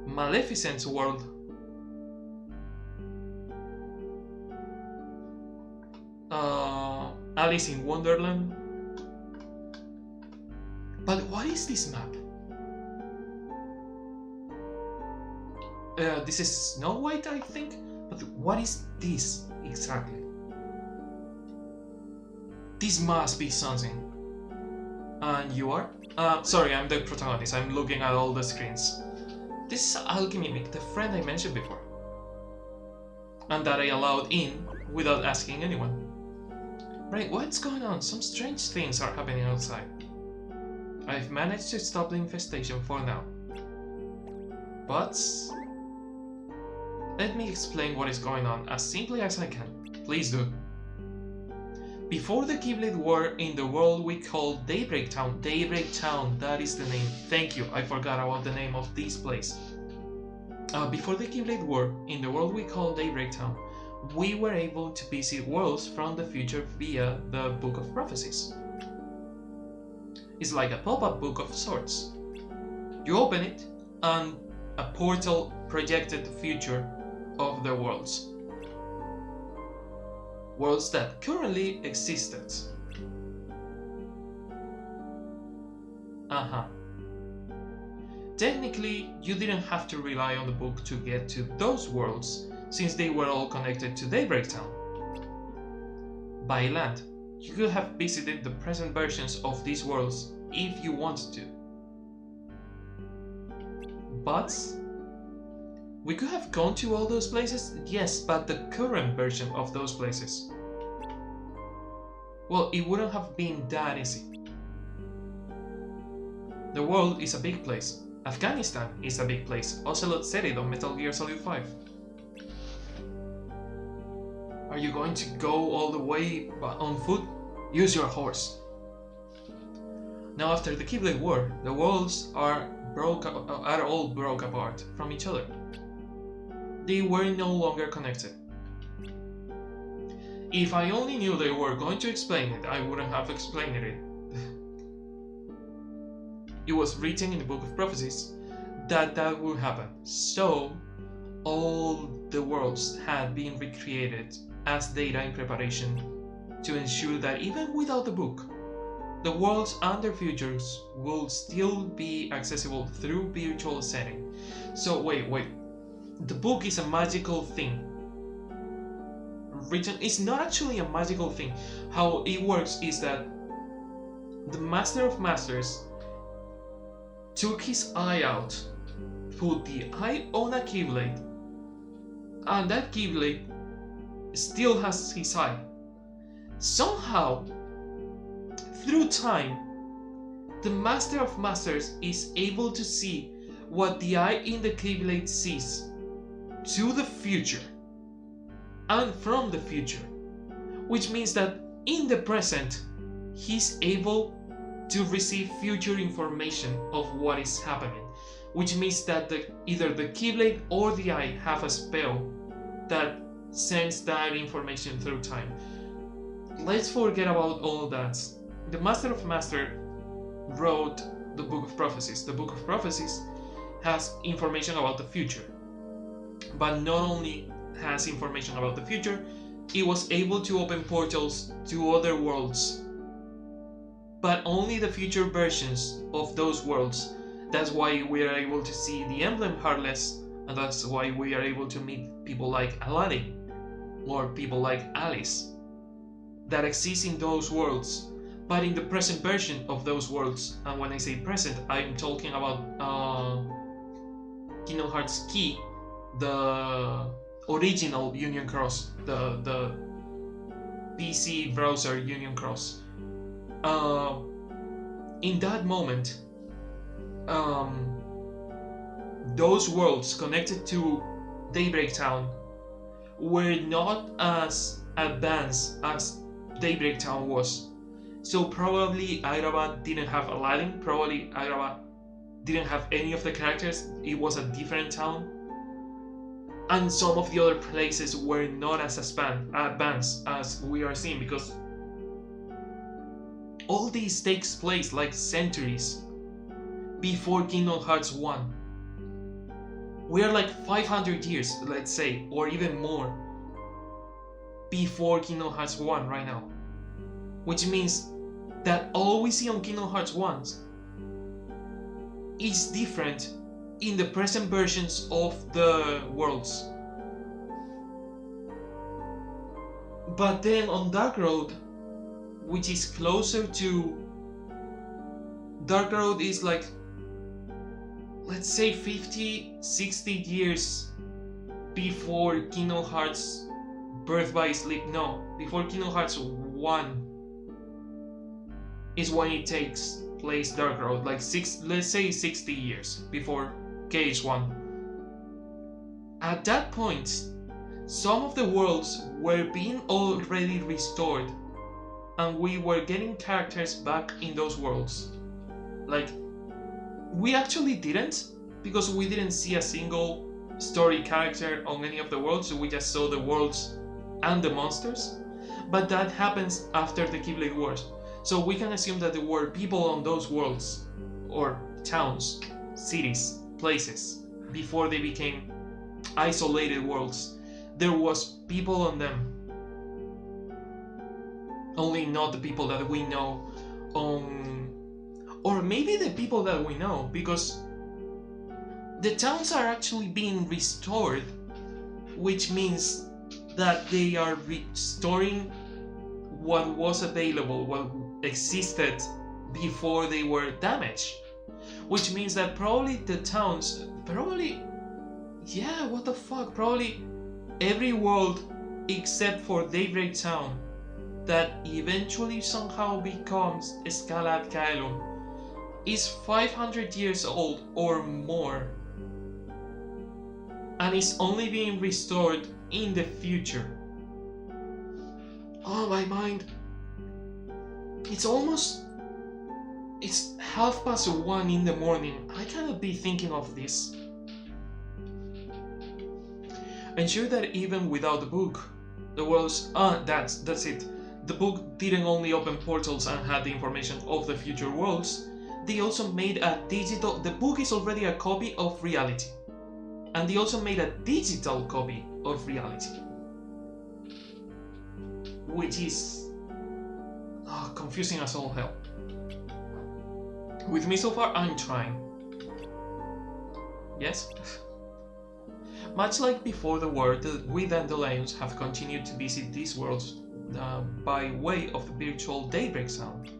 Maleficent's world. Alice in Wonderland. But what is this map? This is Snow White, I think. But what is this exactly? This must be something. And you are? Sorry, I'm the protagonist. I'm looking at all the screens. This is Alchemy, the friend I mentioned before. And that I allowed in without asking anyone. Right, what's going on? Some strange things are happening outside. I've managed to stop the infestation for now. But let me explain what is going on as simply as I can. Please do. Before the Keyblade War in the world we call Daybreak Town. Daybreak Town, that is the name. Thank you, I forgot about the name of this place. Before the Keyblade War in the world we call Daybreak Town, we were able to visit worlds from the future via the Book of Prophecies. It's like a pop-up book of sorts. You open it and a portal projected the future of the worlds. Worlds that currently existed. Technically, you didn't have to rely on the book to get to those worlds, since they were all connected to Daybreak Town. By land, you could have visited the present versions of these worlds if you wanted to. But we could have gone to all those places, yes, but the current version of those places, well, it wouldn't have been that easy. The world is a big place. Afghanistan is a big place. Ocelot said it on Metal Gear Solid 5. Are you going to go all the way on foot? Use your horse. Now after the Keyblade War, the worlds are all broke apart from each other. They were no longer connected. If I only knew they were going to explain it, I wouldn't have explained it. It was written in the Book of Prophecies that that would happen. So all the worlds had been recreated as data in preparation to ensure that even without the book, the worlds and their futures will still be accessible through virtual setting. So wait. The book is a magical thing. Written, it's not actually a magical thing. How it works is that the Master of Masters took his eye out, put the eye on a Keyblade, and that Keyblade still has his eye. Somehow, through time, the Master of Masters is able to see what the eye in the Keyblade sees to the future and from the future, which means that in the present he's able to receive future information of what is happening, which means that either the Keyblade or the eye have a spell that sends that information through time. Let's forget about all that. The Master of Masters wrote the Book of Prophecies. The Book of Prophecies has information about the future, but not only has information about the future, it was able to open portals to other worlds, but only the future versions of those worlds That's why we are able to see the emblem Heartless, and that's why we are able to meet people like Aladdin or people like Alice that exist in those worlds, but in the present version of those worlds. And when I say present, I'm talking about Kingdom Hearts Key, the original Union Cross, the PC browser Union Cross. In that moment, those worlds connected to Daybreak Town were not as advanced as Daybreak Town was. So probably Hyderabad didn't have Aladdin, probably Hyderabad didn't have any of the characters, it was a different town. And some of the other places were not as advanced as we are seeing, because all this takes place like centuries before Kingdom Hearts 1. We are like 500 years, let's say, or even more, before Kingdom Hearts 1 right now. Which means that all we see on Kingdom Hearts 1 is different in the present versions of the worlds. But then on Dark Road, which is closer to... Dark Road is like, let's say 50, 60 years before Kingdom Hearts Birth by Sleep. No, before Kingdom Hearts 1 is when it takes place, Dark Road. Like let's say 60 years before KH1. At that point, some of the worlds were being already restored, and we were getting characters back in those worlds. Like, we actually didn't, because we didn't see a single story character on any of the worlds, so we just saw the worlds and the monsters. But that happens after the Keyblade Wars. So we can assume that there were people on those worlds, or towns, cities, places, before they became isolated worlds. There was people on them. Only not the people that we know on... Or maybe the people that we know, because the towns are actually being restored, which means that they are restoring what was available, what existed before they were damaged. Which means that probably the towns, yeah, what the fuck, probably every world except for Daybreak Town that eventually somehow becomes Escalad Kaelum is 500 years old or more, and is only being restored in the future. Oh, my mind. It's 1:30 in the morning. I cannot be thinking of this. I'm sure that even without the book, the worlds... that's it. The book didn't only open portals and had the information of the future worlds, they also made a digital... The book is already a copy of reality. And they also made a digital copy of reality. Which is... confusing as all hell. With me so far, I'm trying. Yes? Much like before the war, we Dandelions have continued to visit these worlds by way of the virtual Daybreak Sound.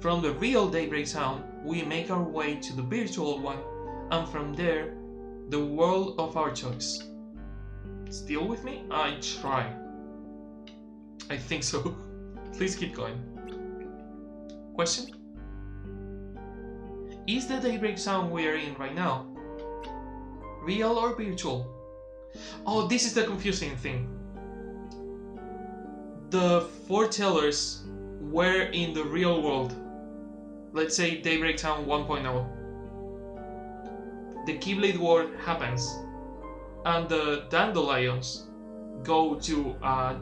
From the real Daybreak Sound, we make our way to the virtual one, and from there, the world of our choice. Still with me? I try. I think so. Please keep going. Question? Is the Daybreak Sound we are in right now real or virtual? Oh, this is the confusing thing. The foretellers were in the real world. Let's say Daybreak Town 1.0. The Keyblade War happens, and the Dandelions go to a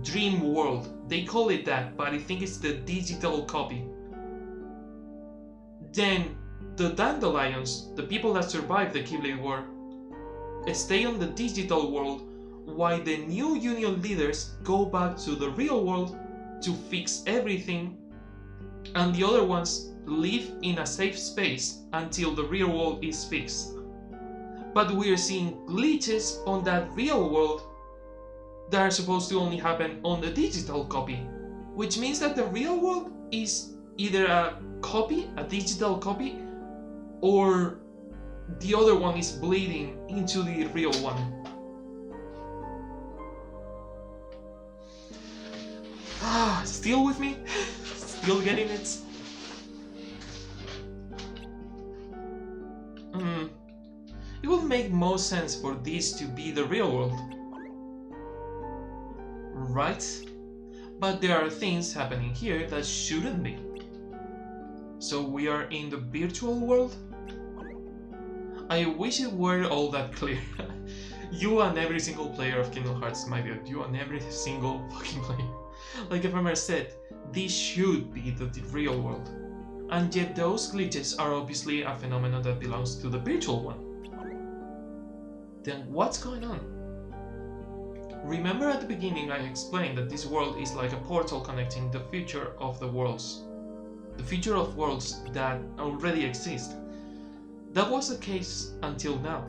dream world. They call it that, but I think it's the digital copy. Then the Dandelions, the people that survived the Keyblade War, stay on the digital world, while the new Union leaders go back to the real world to fix everything and the other ones live in a safe space until the real world is fixed. But we are seeing glitches on that real world that are supposed to only happen on the digital copy, which means that the real world is either a copy, a digital copy, or the other one is bleeding into the real one. Still with me? Still getting it? It would make most sense for this to be the real world, right? But there are things happening here that shouldn't be. So we are in the virtual world? I wish it were all that clear. You and every single player of Kingdom Hearts, my dude. You and every single fucking player. Like FMR said, this should be the real world. And yet those glitches are obviously a phenomenon that belongs to the virtual one. Then what's going on? Remember at the beginning I explained that this world is like a portal connecting the future of the worlds. The future of worlds that already exist. That was the case until now.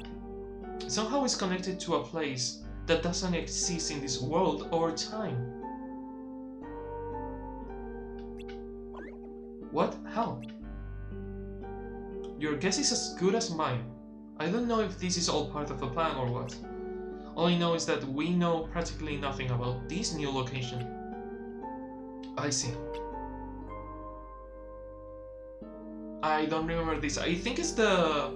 Somehow it's connected to a place that doesn't exist in this world or time. What? How? Your guess is as good as mine. I don't know if this is all part of the plan or what. All I know is that we know practically nothing about this new location. I see. I don't remember this. I think it's the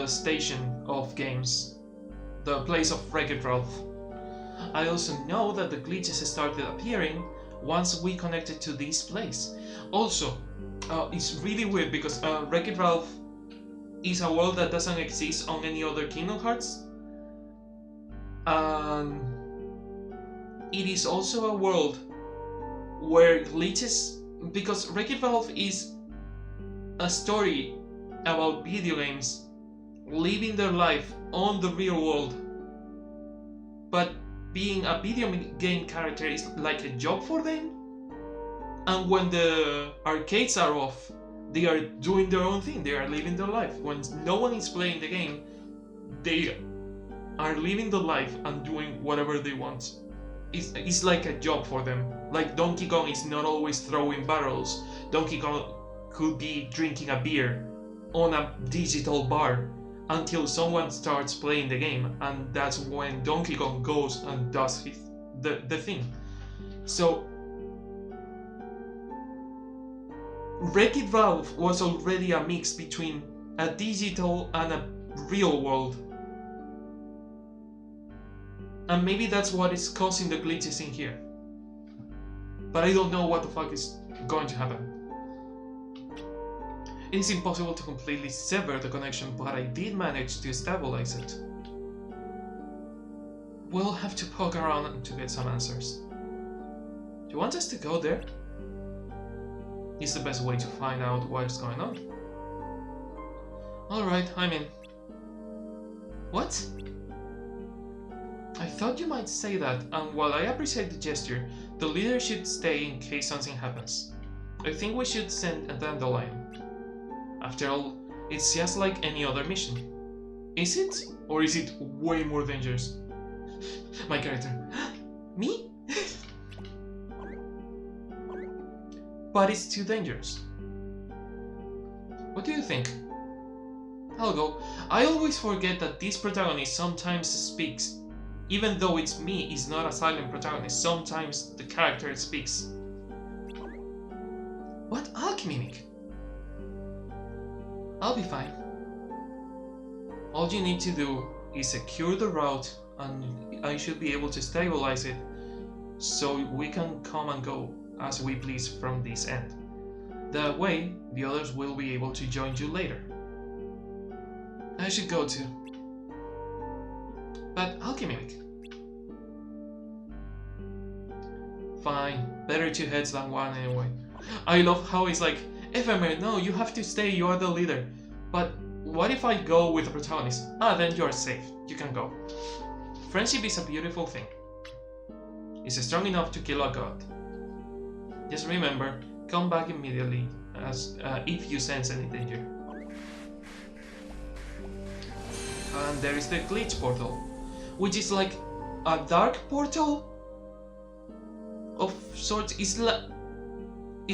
station of games. The place of Wreck-It Ralph. I also know that the glitches started appearing once we connected to this place. Also, it's really weird because Wreck-It Ralph is a world that doesn't exist on any other Kingdom Hearts. It is also a world where glitches, because Wreck-It Ralph is a story about video games living their life on the real world, but being a video game character is like a job for them, and when the arcades are off, they are doing their own thing, they are living their life. When no one is playing the game, they are living the life and doing whatever they want. It's like a job for them. Like Donkey Kong is not always throwing barrels. Donkey Kong could be drinking a beer on a digital bar until someone starts playing the game, and that's when Donkey Kong goes and does the thing. So Wreck-It Ralph was already a mix between a digital and a real world. And maybe that's what is causing the glitches in here. But I don't know what the fuck is going to happen. It is impossible to completely sever the connection, but I did manage to stabilize it. We'll have to poke around to get some answers. Do you want us to go there? It's the best way to find out what's going on. Alright, I'm in. What? I thought you might say that, and while I appreciate the gesture, the leader should stay in case something happens. I think we should send a dandelion. After all, it's just like any other mission. Is it? Or is it way more dangerous? My character. Me? But it's too dangerous. What do you think? I'll go. I always forget that this protagonist sometimes speaks. Even though it's me, it's not a silent protagonist. Sometimes the character speaks. What alchemy? I'll be fine. All you need to do is secure the route, and I should be able to stabilize it so we can come and go as we please from this end. That way, the others will be able to join you later. I should go too. But alchemy. Fine, better two heads than one anyway. I love how it's like, FMR, no, you have to stay, you are the leader. But what if I go with the protagonist? Then you are safe, you can go. Friendship is a beautiful thing. is strong enough to kill a god. Just remember, come back immediately as if you sense any danger. And there is the glitch portal, which is like a dark portal of sorts. It's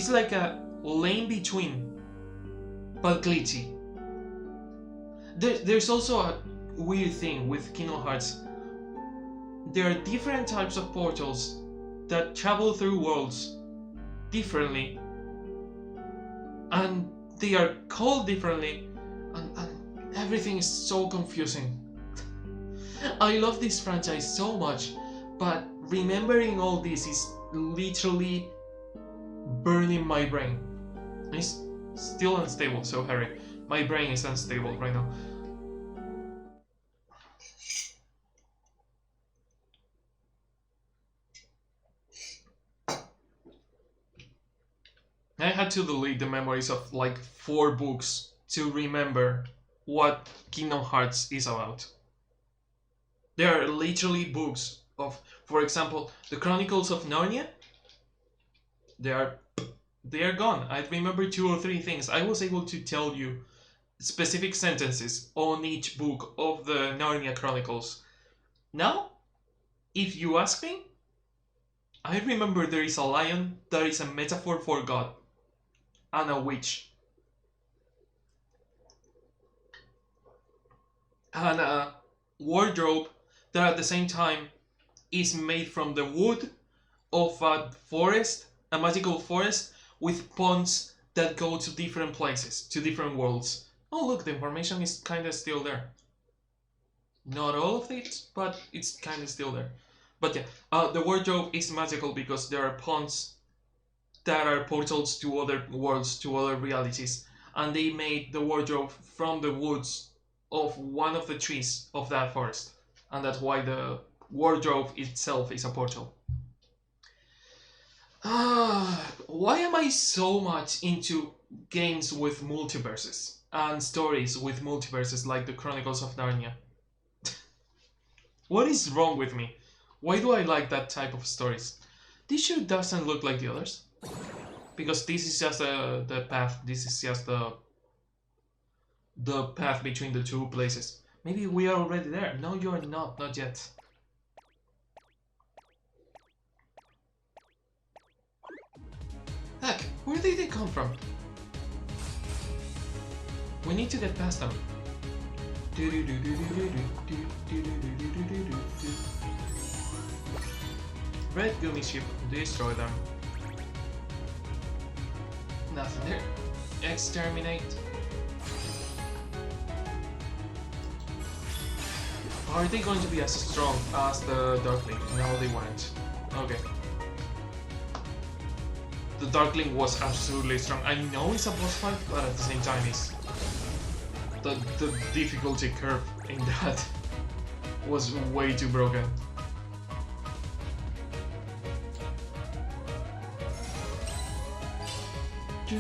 like a lane between, but glitchy. There's also a weird thing with Kingdom Hearts. There are different types of portals that travel through worlds differently, and they are called differently, and everything is so confusing. I love this franchise so much, but remembering all this is literally burning my brain. It's still unstable, so Harry, my brain is unstable right now. I had to delete the memories of like 4 books to remember what Kingdom Hearts is about. There are literally books of, for example, the Chronicles of Narnia. They are gone. I remember 2 or 3 things. I was able to tell you specific sentences on each book of the Narnia Chronicles. Now, if you ask me, I remember there is a lion that is a metaphor for God, and a witch, and a wardrobe that at the same time is made from the wood of a forest, a magical forest with ponds that go to different places, to different worlds. Oh look, the information is kinda still there. Not all of it, but it's kinda still there. But yeah, the wardrobe is magical because there are ponds that are portals to other worlds, to other realities, and they made the wardrobe from the woods of one of the trees of that forest, and that's why the wardrobe itself is a portal. Why am I so much into games with multiverses and stories with multiverses like the Chronicles of Narnia? What is wrong with me? Why do I like that type of stories? This sure doesn't look like the others. Because this is just the path. This is just the path between the 2 places. Maybe we are already there. No, you are not. Not yet. Heck, where did they come from? We need to get past them. Red Gummy Ship, destroy them. Nothing there. Exterminate. Are they going to be as strong as the Darkling? No, they weren't. Okay. The Darkling was absolutely strong. I know it's a boss fight, but at the same time it's... The difficulty curve in that was way too broken. I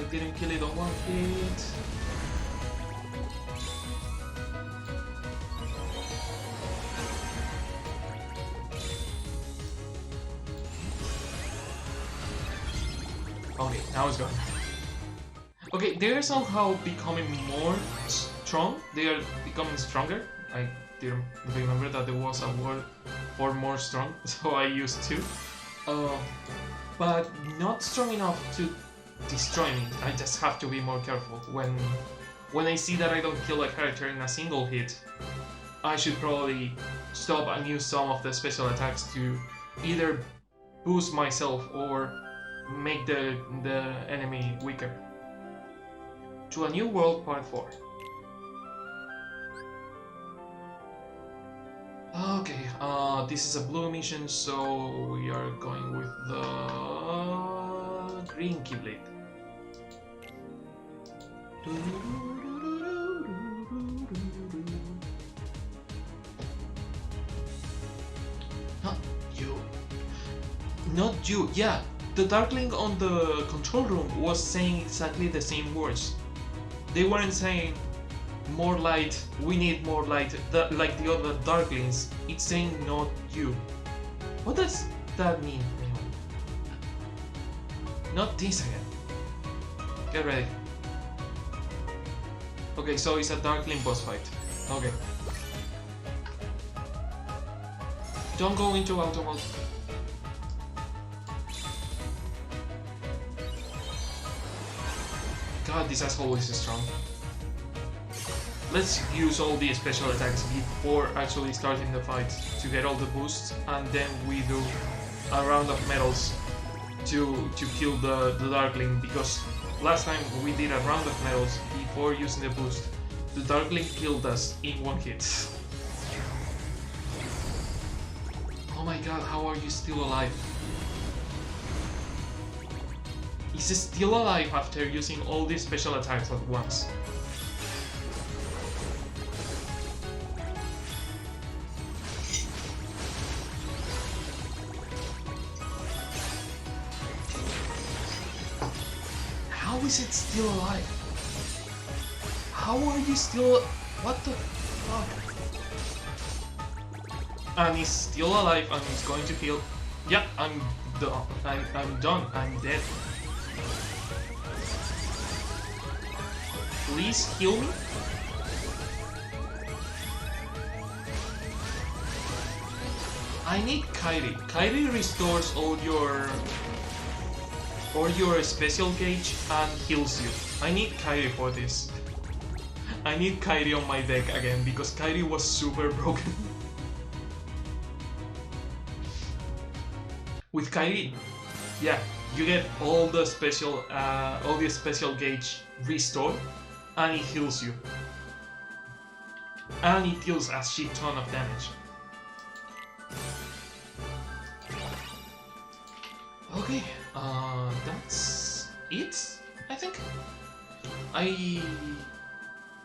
didn't kill it on one hit. Okay, now it's gone. Okay, they're somehow becoming more strong. They are becoming stronger. I didn't remember that there was a word for more strong, so I used 2. But not strong enough to destroy me. I just have to be more careful. When I see that I don't kill a character in a single hit, I should probably stop and use some of the special attacks to either boost myself or make the enemy weaker. To a New World Part 4. Okay, this is a blue mission, so we are going with the green Keyblade. Not you. Not you, yeah. The Darkling on the control room was saying exactly the same words. They weren't saying, More light, we need more light. Like the other Darklings, it's saying not you. What does that mean? Not this again. Get ready. Okay, so it's a Darkling boss fight. Okay. Don't go into auto mode. God, this asshole is strong. Let's use all the special attacks before actually starting the fight to get all the boosts, and then we do a round of medals to kill the Darkling, because last time we did a round of medals before using the boost. The Darkling killed us in one hit. Oh my god, how are you still alive? He's still alive after using all these special attacks at once. How is it still alive? How are you still... What the fuck? And he's still alive and he's going to heal. Yeah, I'm done. I'm done. I'm dead. Please heal me. I need Kairi. Kairi restores all your special gauge and heals you. I need Kairi for this. I need Kairi on my deck again because Kairi was super broken. With Kairi, yeah, you get all the special gauge restored, and it heals you, and it deals a shit ton of damage. Okay, that's it, I think. I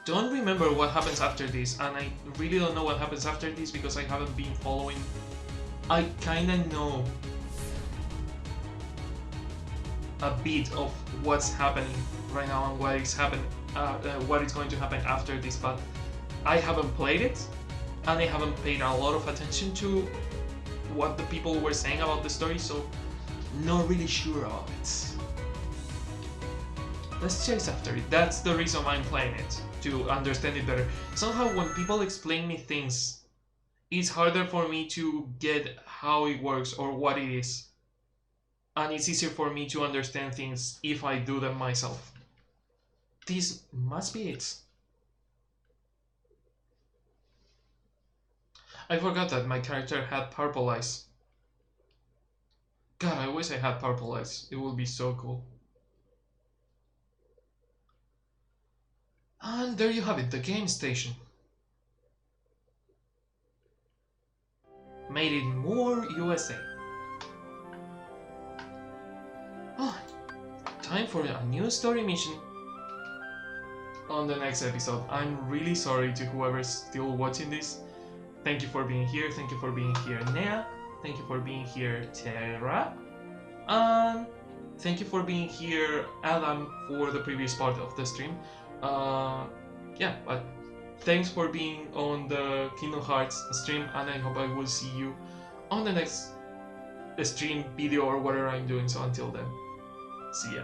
don't remember what happens after this, and I really don't know what happens after this because I haven't been following. I kinda know a bit of what's happening right now and what is going to happen after this, but I haven't played it, and I haven't paid a lot of attention to what the people were saying about the story, so not really sure about it. Let's chase after it. That's the reason I'm playing it, to understand it better. Somehow when people explain me things, it's harder for me to get how it works or what it is. And it's easier for me to understand things if I do them myself. This must be it. I forgot that my character had purple eyes. God, I wish I had purple eyes. It would be so cool. And there you have it, the game station. Made in Moore, USA. Oh, time for a new story mission on the next episode. I'm really sorry to whoever's still watching this. Thank you for being here. Thank you for being here, Nea. Thank you for being here, Terra. And thank you for being here, Adam, for the previous part of the stream. Yeah, but thanks for being on the Kingdom Hearts stream, and I hope I will see you on the next stream, video, or whatever I'm doing. So until then, see ya.